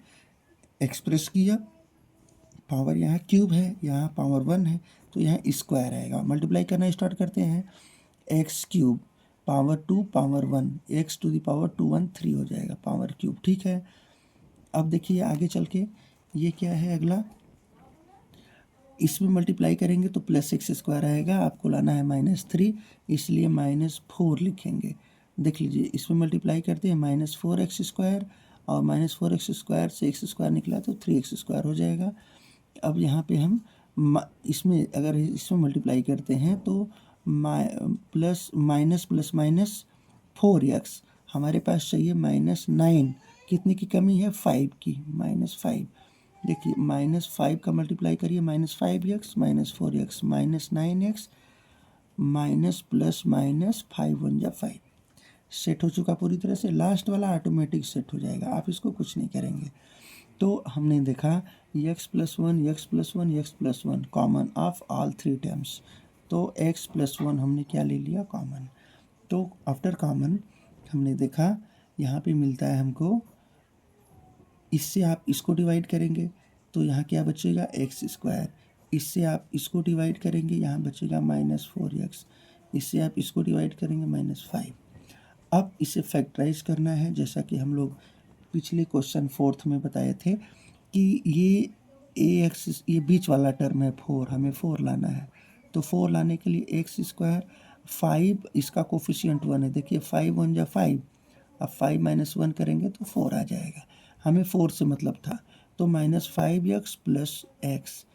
एक्सप्रेस किया। पावर यहाँ क्यूब है, यहाँ पावर 1 है, तो यहाँ स्क्वायर आएगा। मल्टीप्लाई करना स्टार्ट करते हैं, x³ पावर 2 पावर 1, x⁻2 3 हो जाएगा पावर क्यूब, ठीक है। अब देखिए आगे चल के ये क्या है अगला, इसमें मल्टीप्लाई करेंगे तो +x² आएगा, आपको लाना है -3, इसलिए -4 लिखेंगे। देख लीजिए इसमें मल्टीप्लाई करते हैं -4x² और -4x² से x² निकला तो 3x² हो जाएगा। अब यहाँ पे हम इसमें अगर इसमें मल्टीप्लाई करते हैं तो प्लस माइनस 4x, हमारे पास चाहिए -9, कितने की कमी है, 5 की, -5। देखिए -5 का मल्टीप्लाई करिए, -5x -4x -9x +-5 1 जा 5, सेट हो चुका पूरी तरह से। लास्ट वाला ऑटोमेटिक सेट हो जाएगा, आप इसको कुछ नहीं करेंगे। तो हमने देखा x+1 common of all 3 terms, तो x+1 हमने क्या ले लिया, कॉमन। तो आफ्टर कॉमन हमने देखा यहाँ पे मिलता है हमको, इससे आप इसको डिवाइड करेंगे तो यहाँ क्या बचेगा, x²। इससे आप इसको डिवाइड करेंगे, यहाँ बचेगा -4x। इससे आप इसको डिवाइड करेंगे -5। अब इसे फैक्टराइज करना है, जैसा कि हम लोग पिछले क्वेश्चन 4th में बताए थे कि ये ax, ये बीच वाला टर्म है 4, हमें 4 लाना है। तो 4 लाने के लिए x², 5 इसका कोफिशिएंट 1 है, देखिए 5 1 जा 5, अब 5 - 1 करेंगे तो 4 आ जाएगा, हमें 4 से मतलब था। तो -5x + x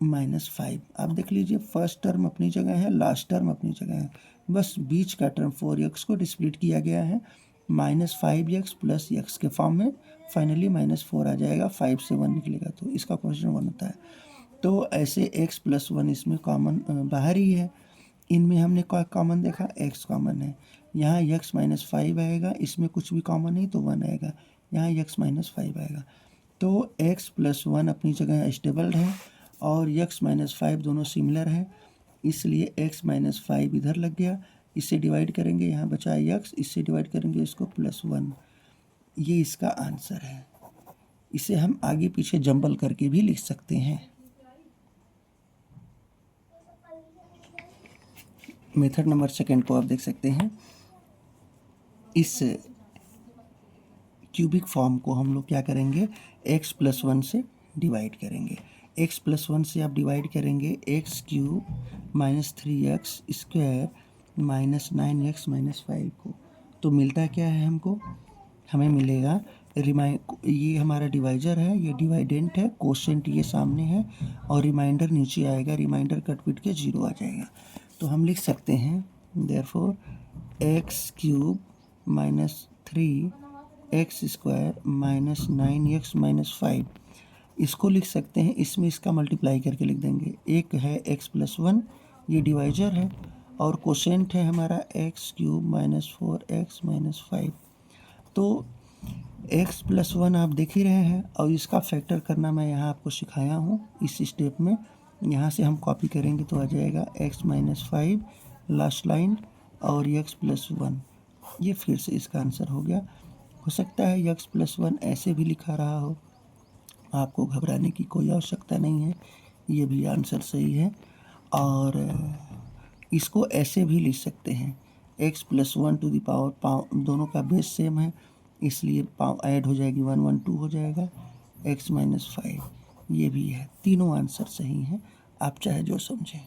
-5। आप देख लीजिए फर्स्ट टर्म अपनी जगह है, लास्ट टर्म अपनी जगह है, बस बीच का टर्म 4x को डिस्प्लिट किया गया है, -5x + x के फॉर्म में, फाइनली -4 आ जाएगा, 5 से 1 निकलेगा तो इसका क्वेश्चन 1 होता है। तो ऐसे x+1 इसमें कॉमन बाहर ही है, इनमें हमने कॉमन देखा, x कॉमन है, यहाँ x -5 आएगा, इसमें कुछ भी कॉमन नहीं तो 1 आएगा, यहाँ x -5 आएगा। तो x+1 अपनी जगह स्टेबल है और x -5 दोनों सिमिलर हैं, इसलिए x -5 इधर लग गया, इससे डिवाइड करेंगे, यहाँ बचा x, इससे डिवाइड करेंगे इसको +1, ये इसका आंसर है। इसे हम आगे पीछे जंबल करके भी लिख सकते हैं। मेथड नंबर 2 को आप देख सकते हैं, इस क्यूबिक फॉर्म को हम लोग क्या करेंगे, x+1 से डिवाइड करेंगे। x+1 से आप डिवाइड करेंगे x³ -3x² -9x -5 को, तो मिलता क्या है हमको, हमें मिलेगा ये हमारा डिवाइजर है, ये डिवाइडेंट है, कोशेंट ये सामने है और रिमाइंडर नीचे आएगा, रिमाइंडर कट पिट के 0 आ जाएगा। तो हम लिख सकते हैं देयरफॉर x³ -3x² -9x -5, इसको लिख सकते हैं, इसमें इसका मल्टीप्लाई करके लिख देंगे। एक है x+1, ये डिवाइजर है, और कोशेंट है हमारा x³ -4x -5। तो x+1 आप देख ही रहे हैं, और इसका फैक्टर करना मैं यहाँ आपको सिखाया हूँ इस स्टेप में। यहाँ से हम कॉपी करेंगे तो आ जाएगा x -5 लास्ट लाइन और x+1, ये फिर से इसका आंसर हो गया। हो सकता है x+1 ऐसे भी लिखा रहा हो, आपको घबराने की कोई आवश्यकता नहीं है, ये भी आंसर सही है। और इसको ऐसे भी लिख सकते हैं, x+1 टू द पावर, दोनों का बेस सेम है, इसलिए ऐड हो जाएगी 1 1 2 हो जाएगा, x -5 ये भी है। तीनों आंसर सही हैं, आप चाहे जो समझें।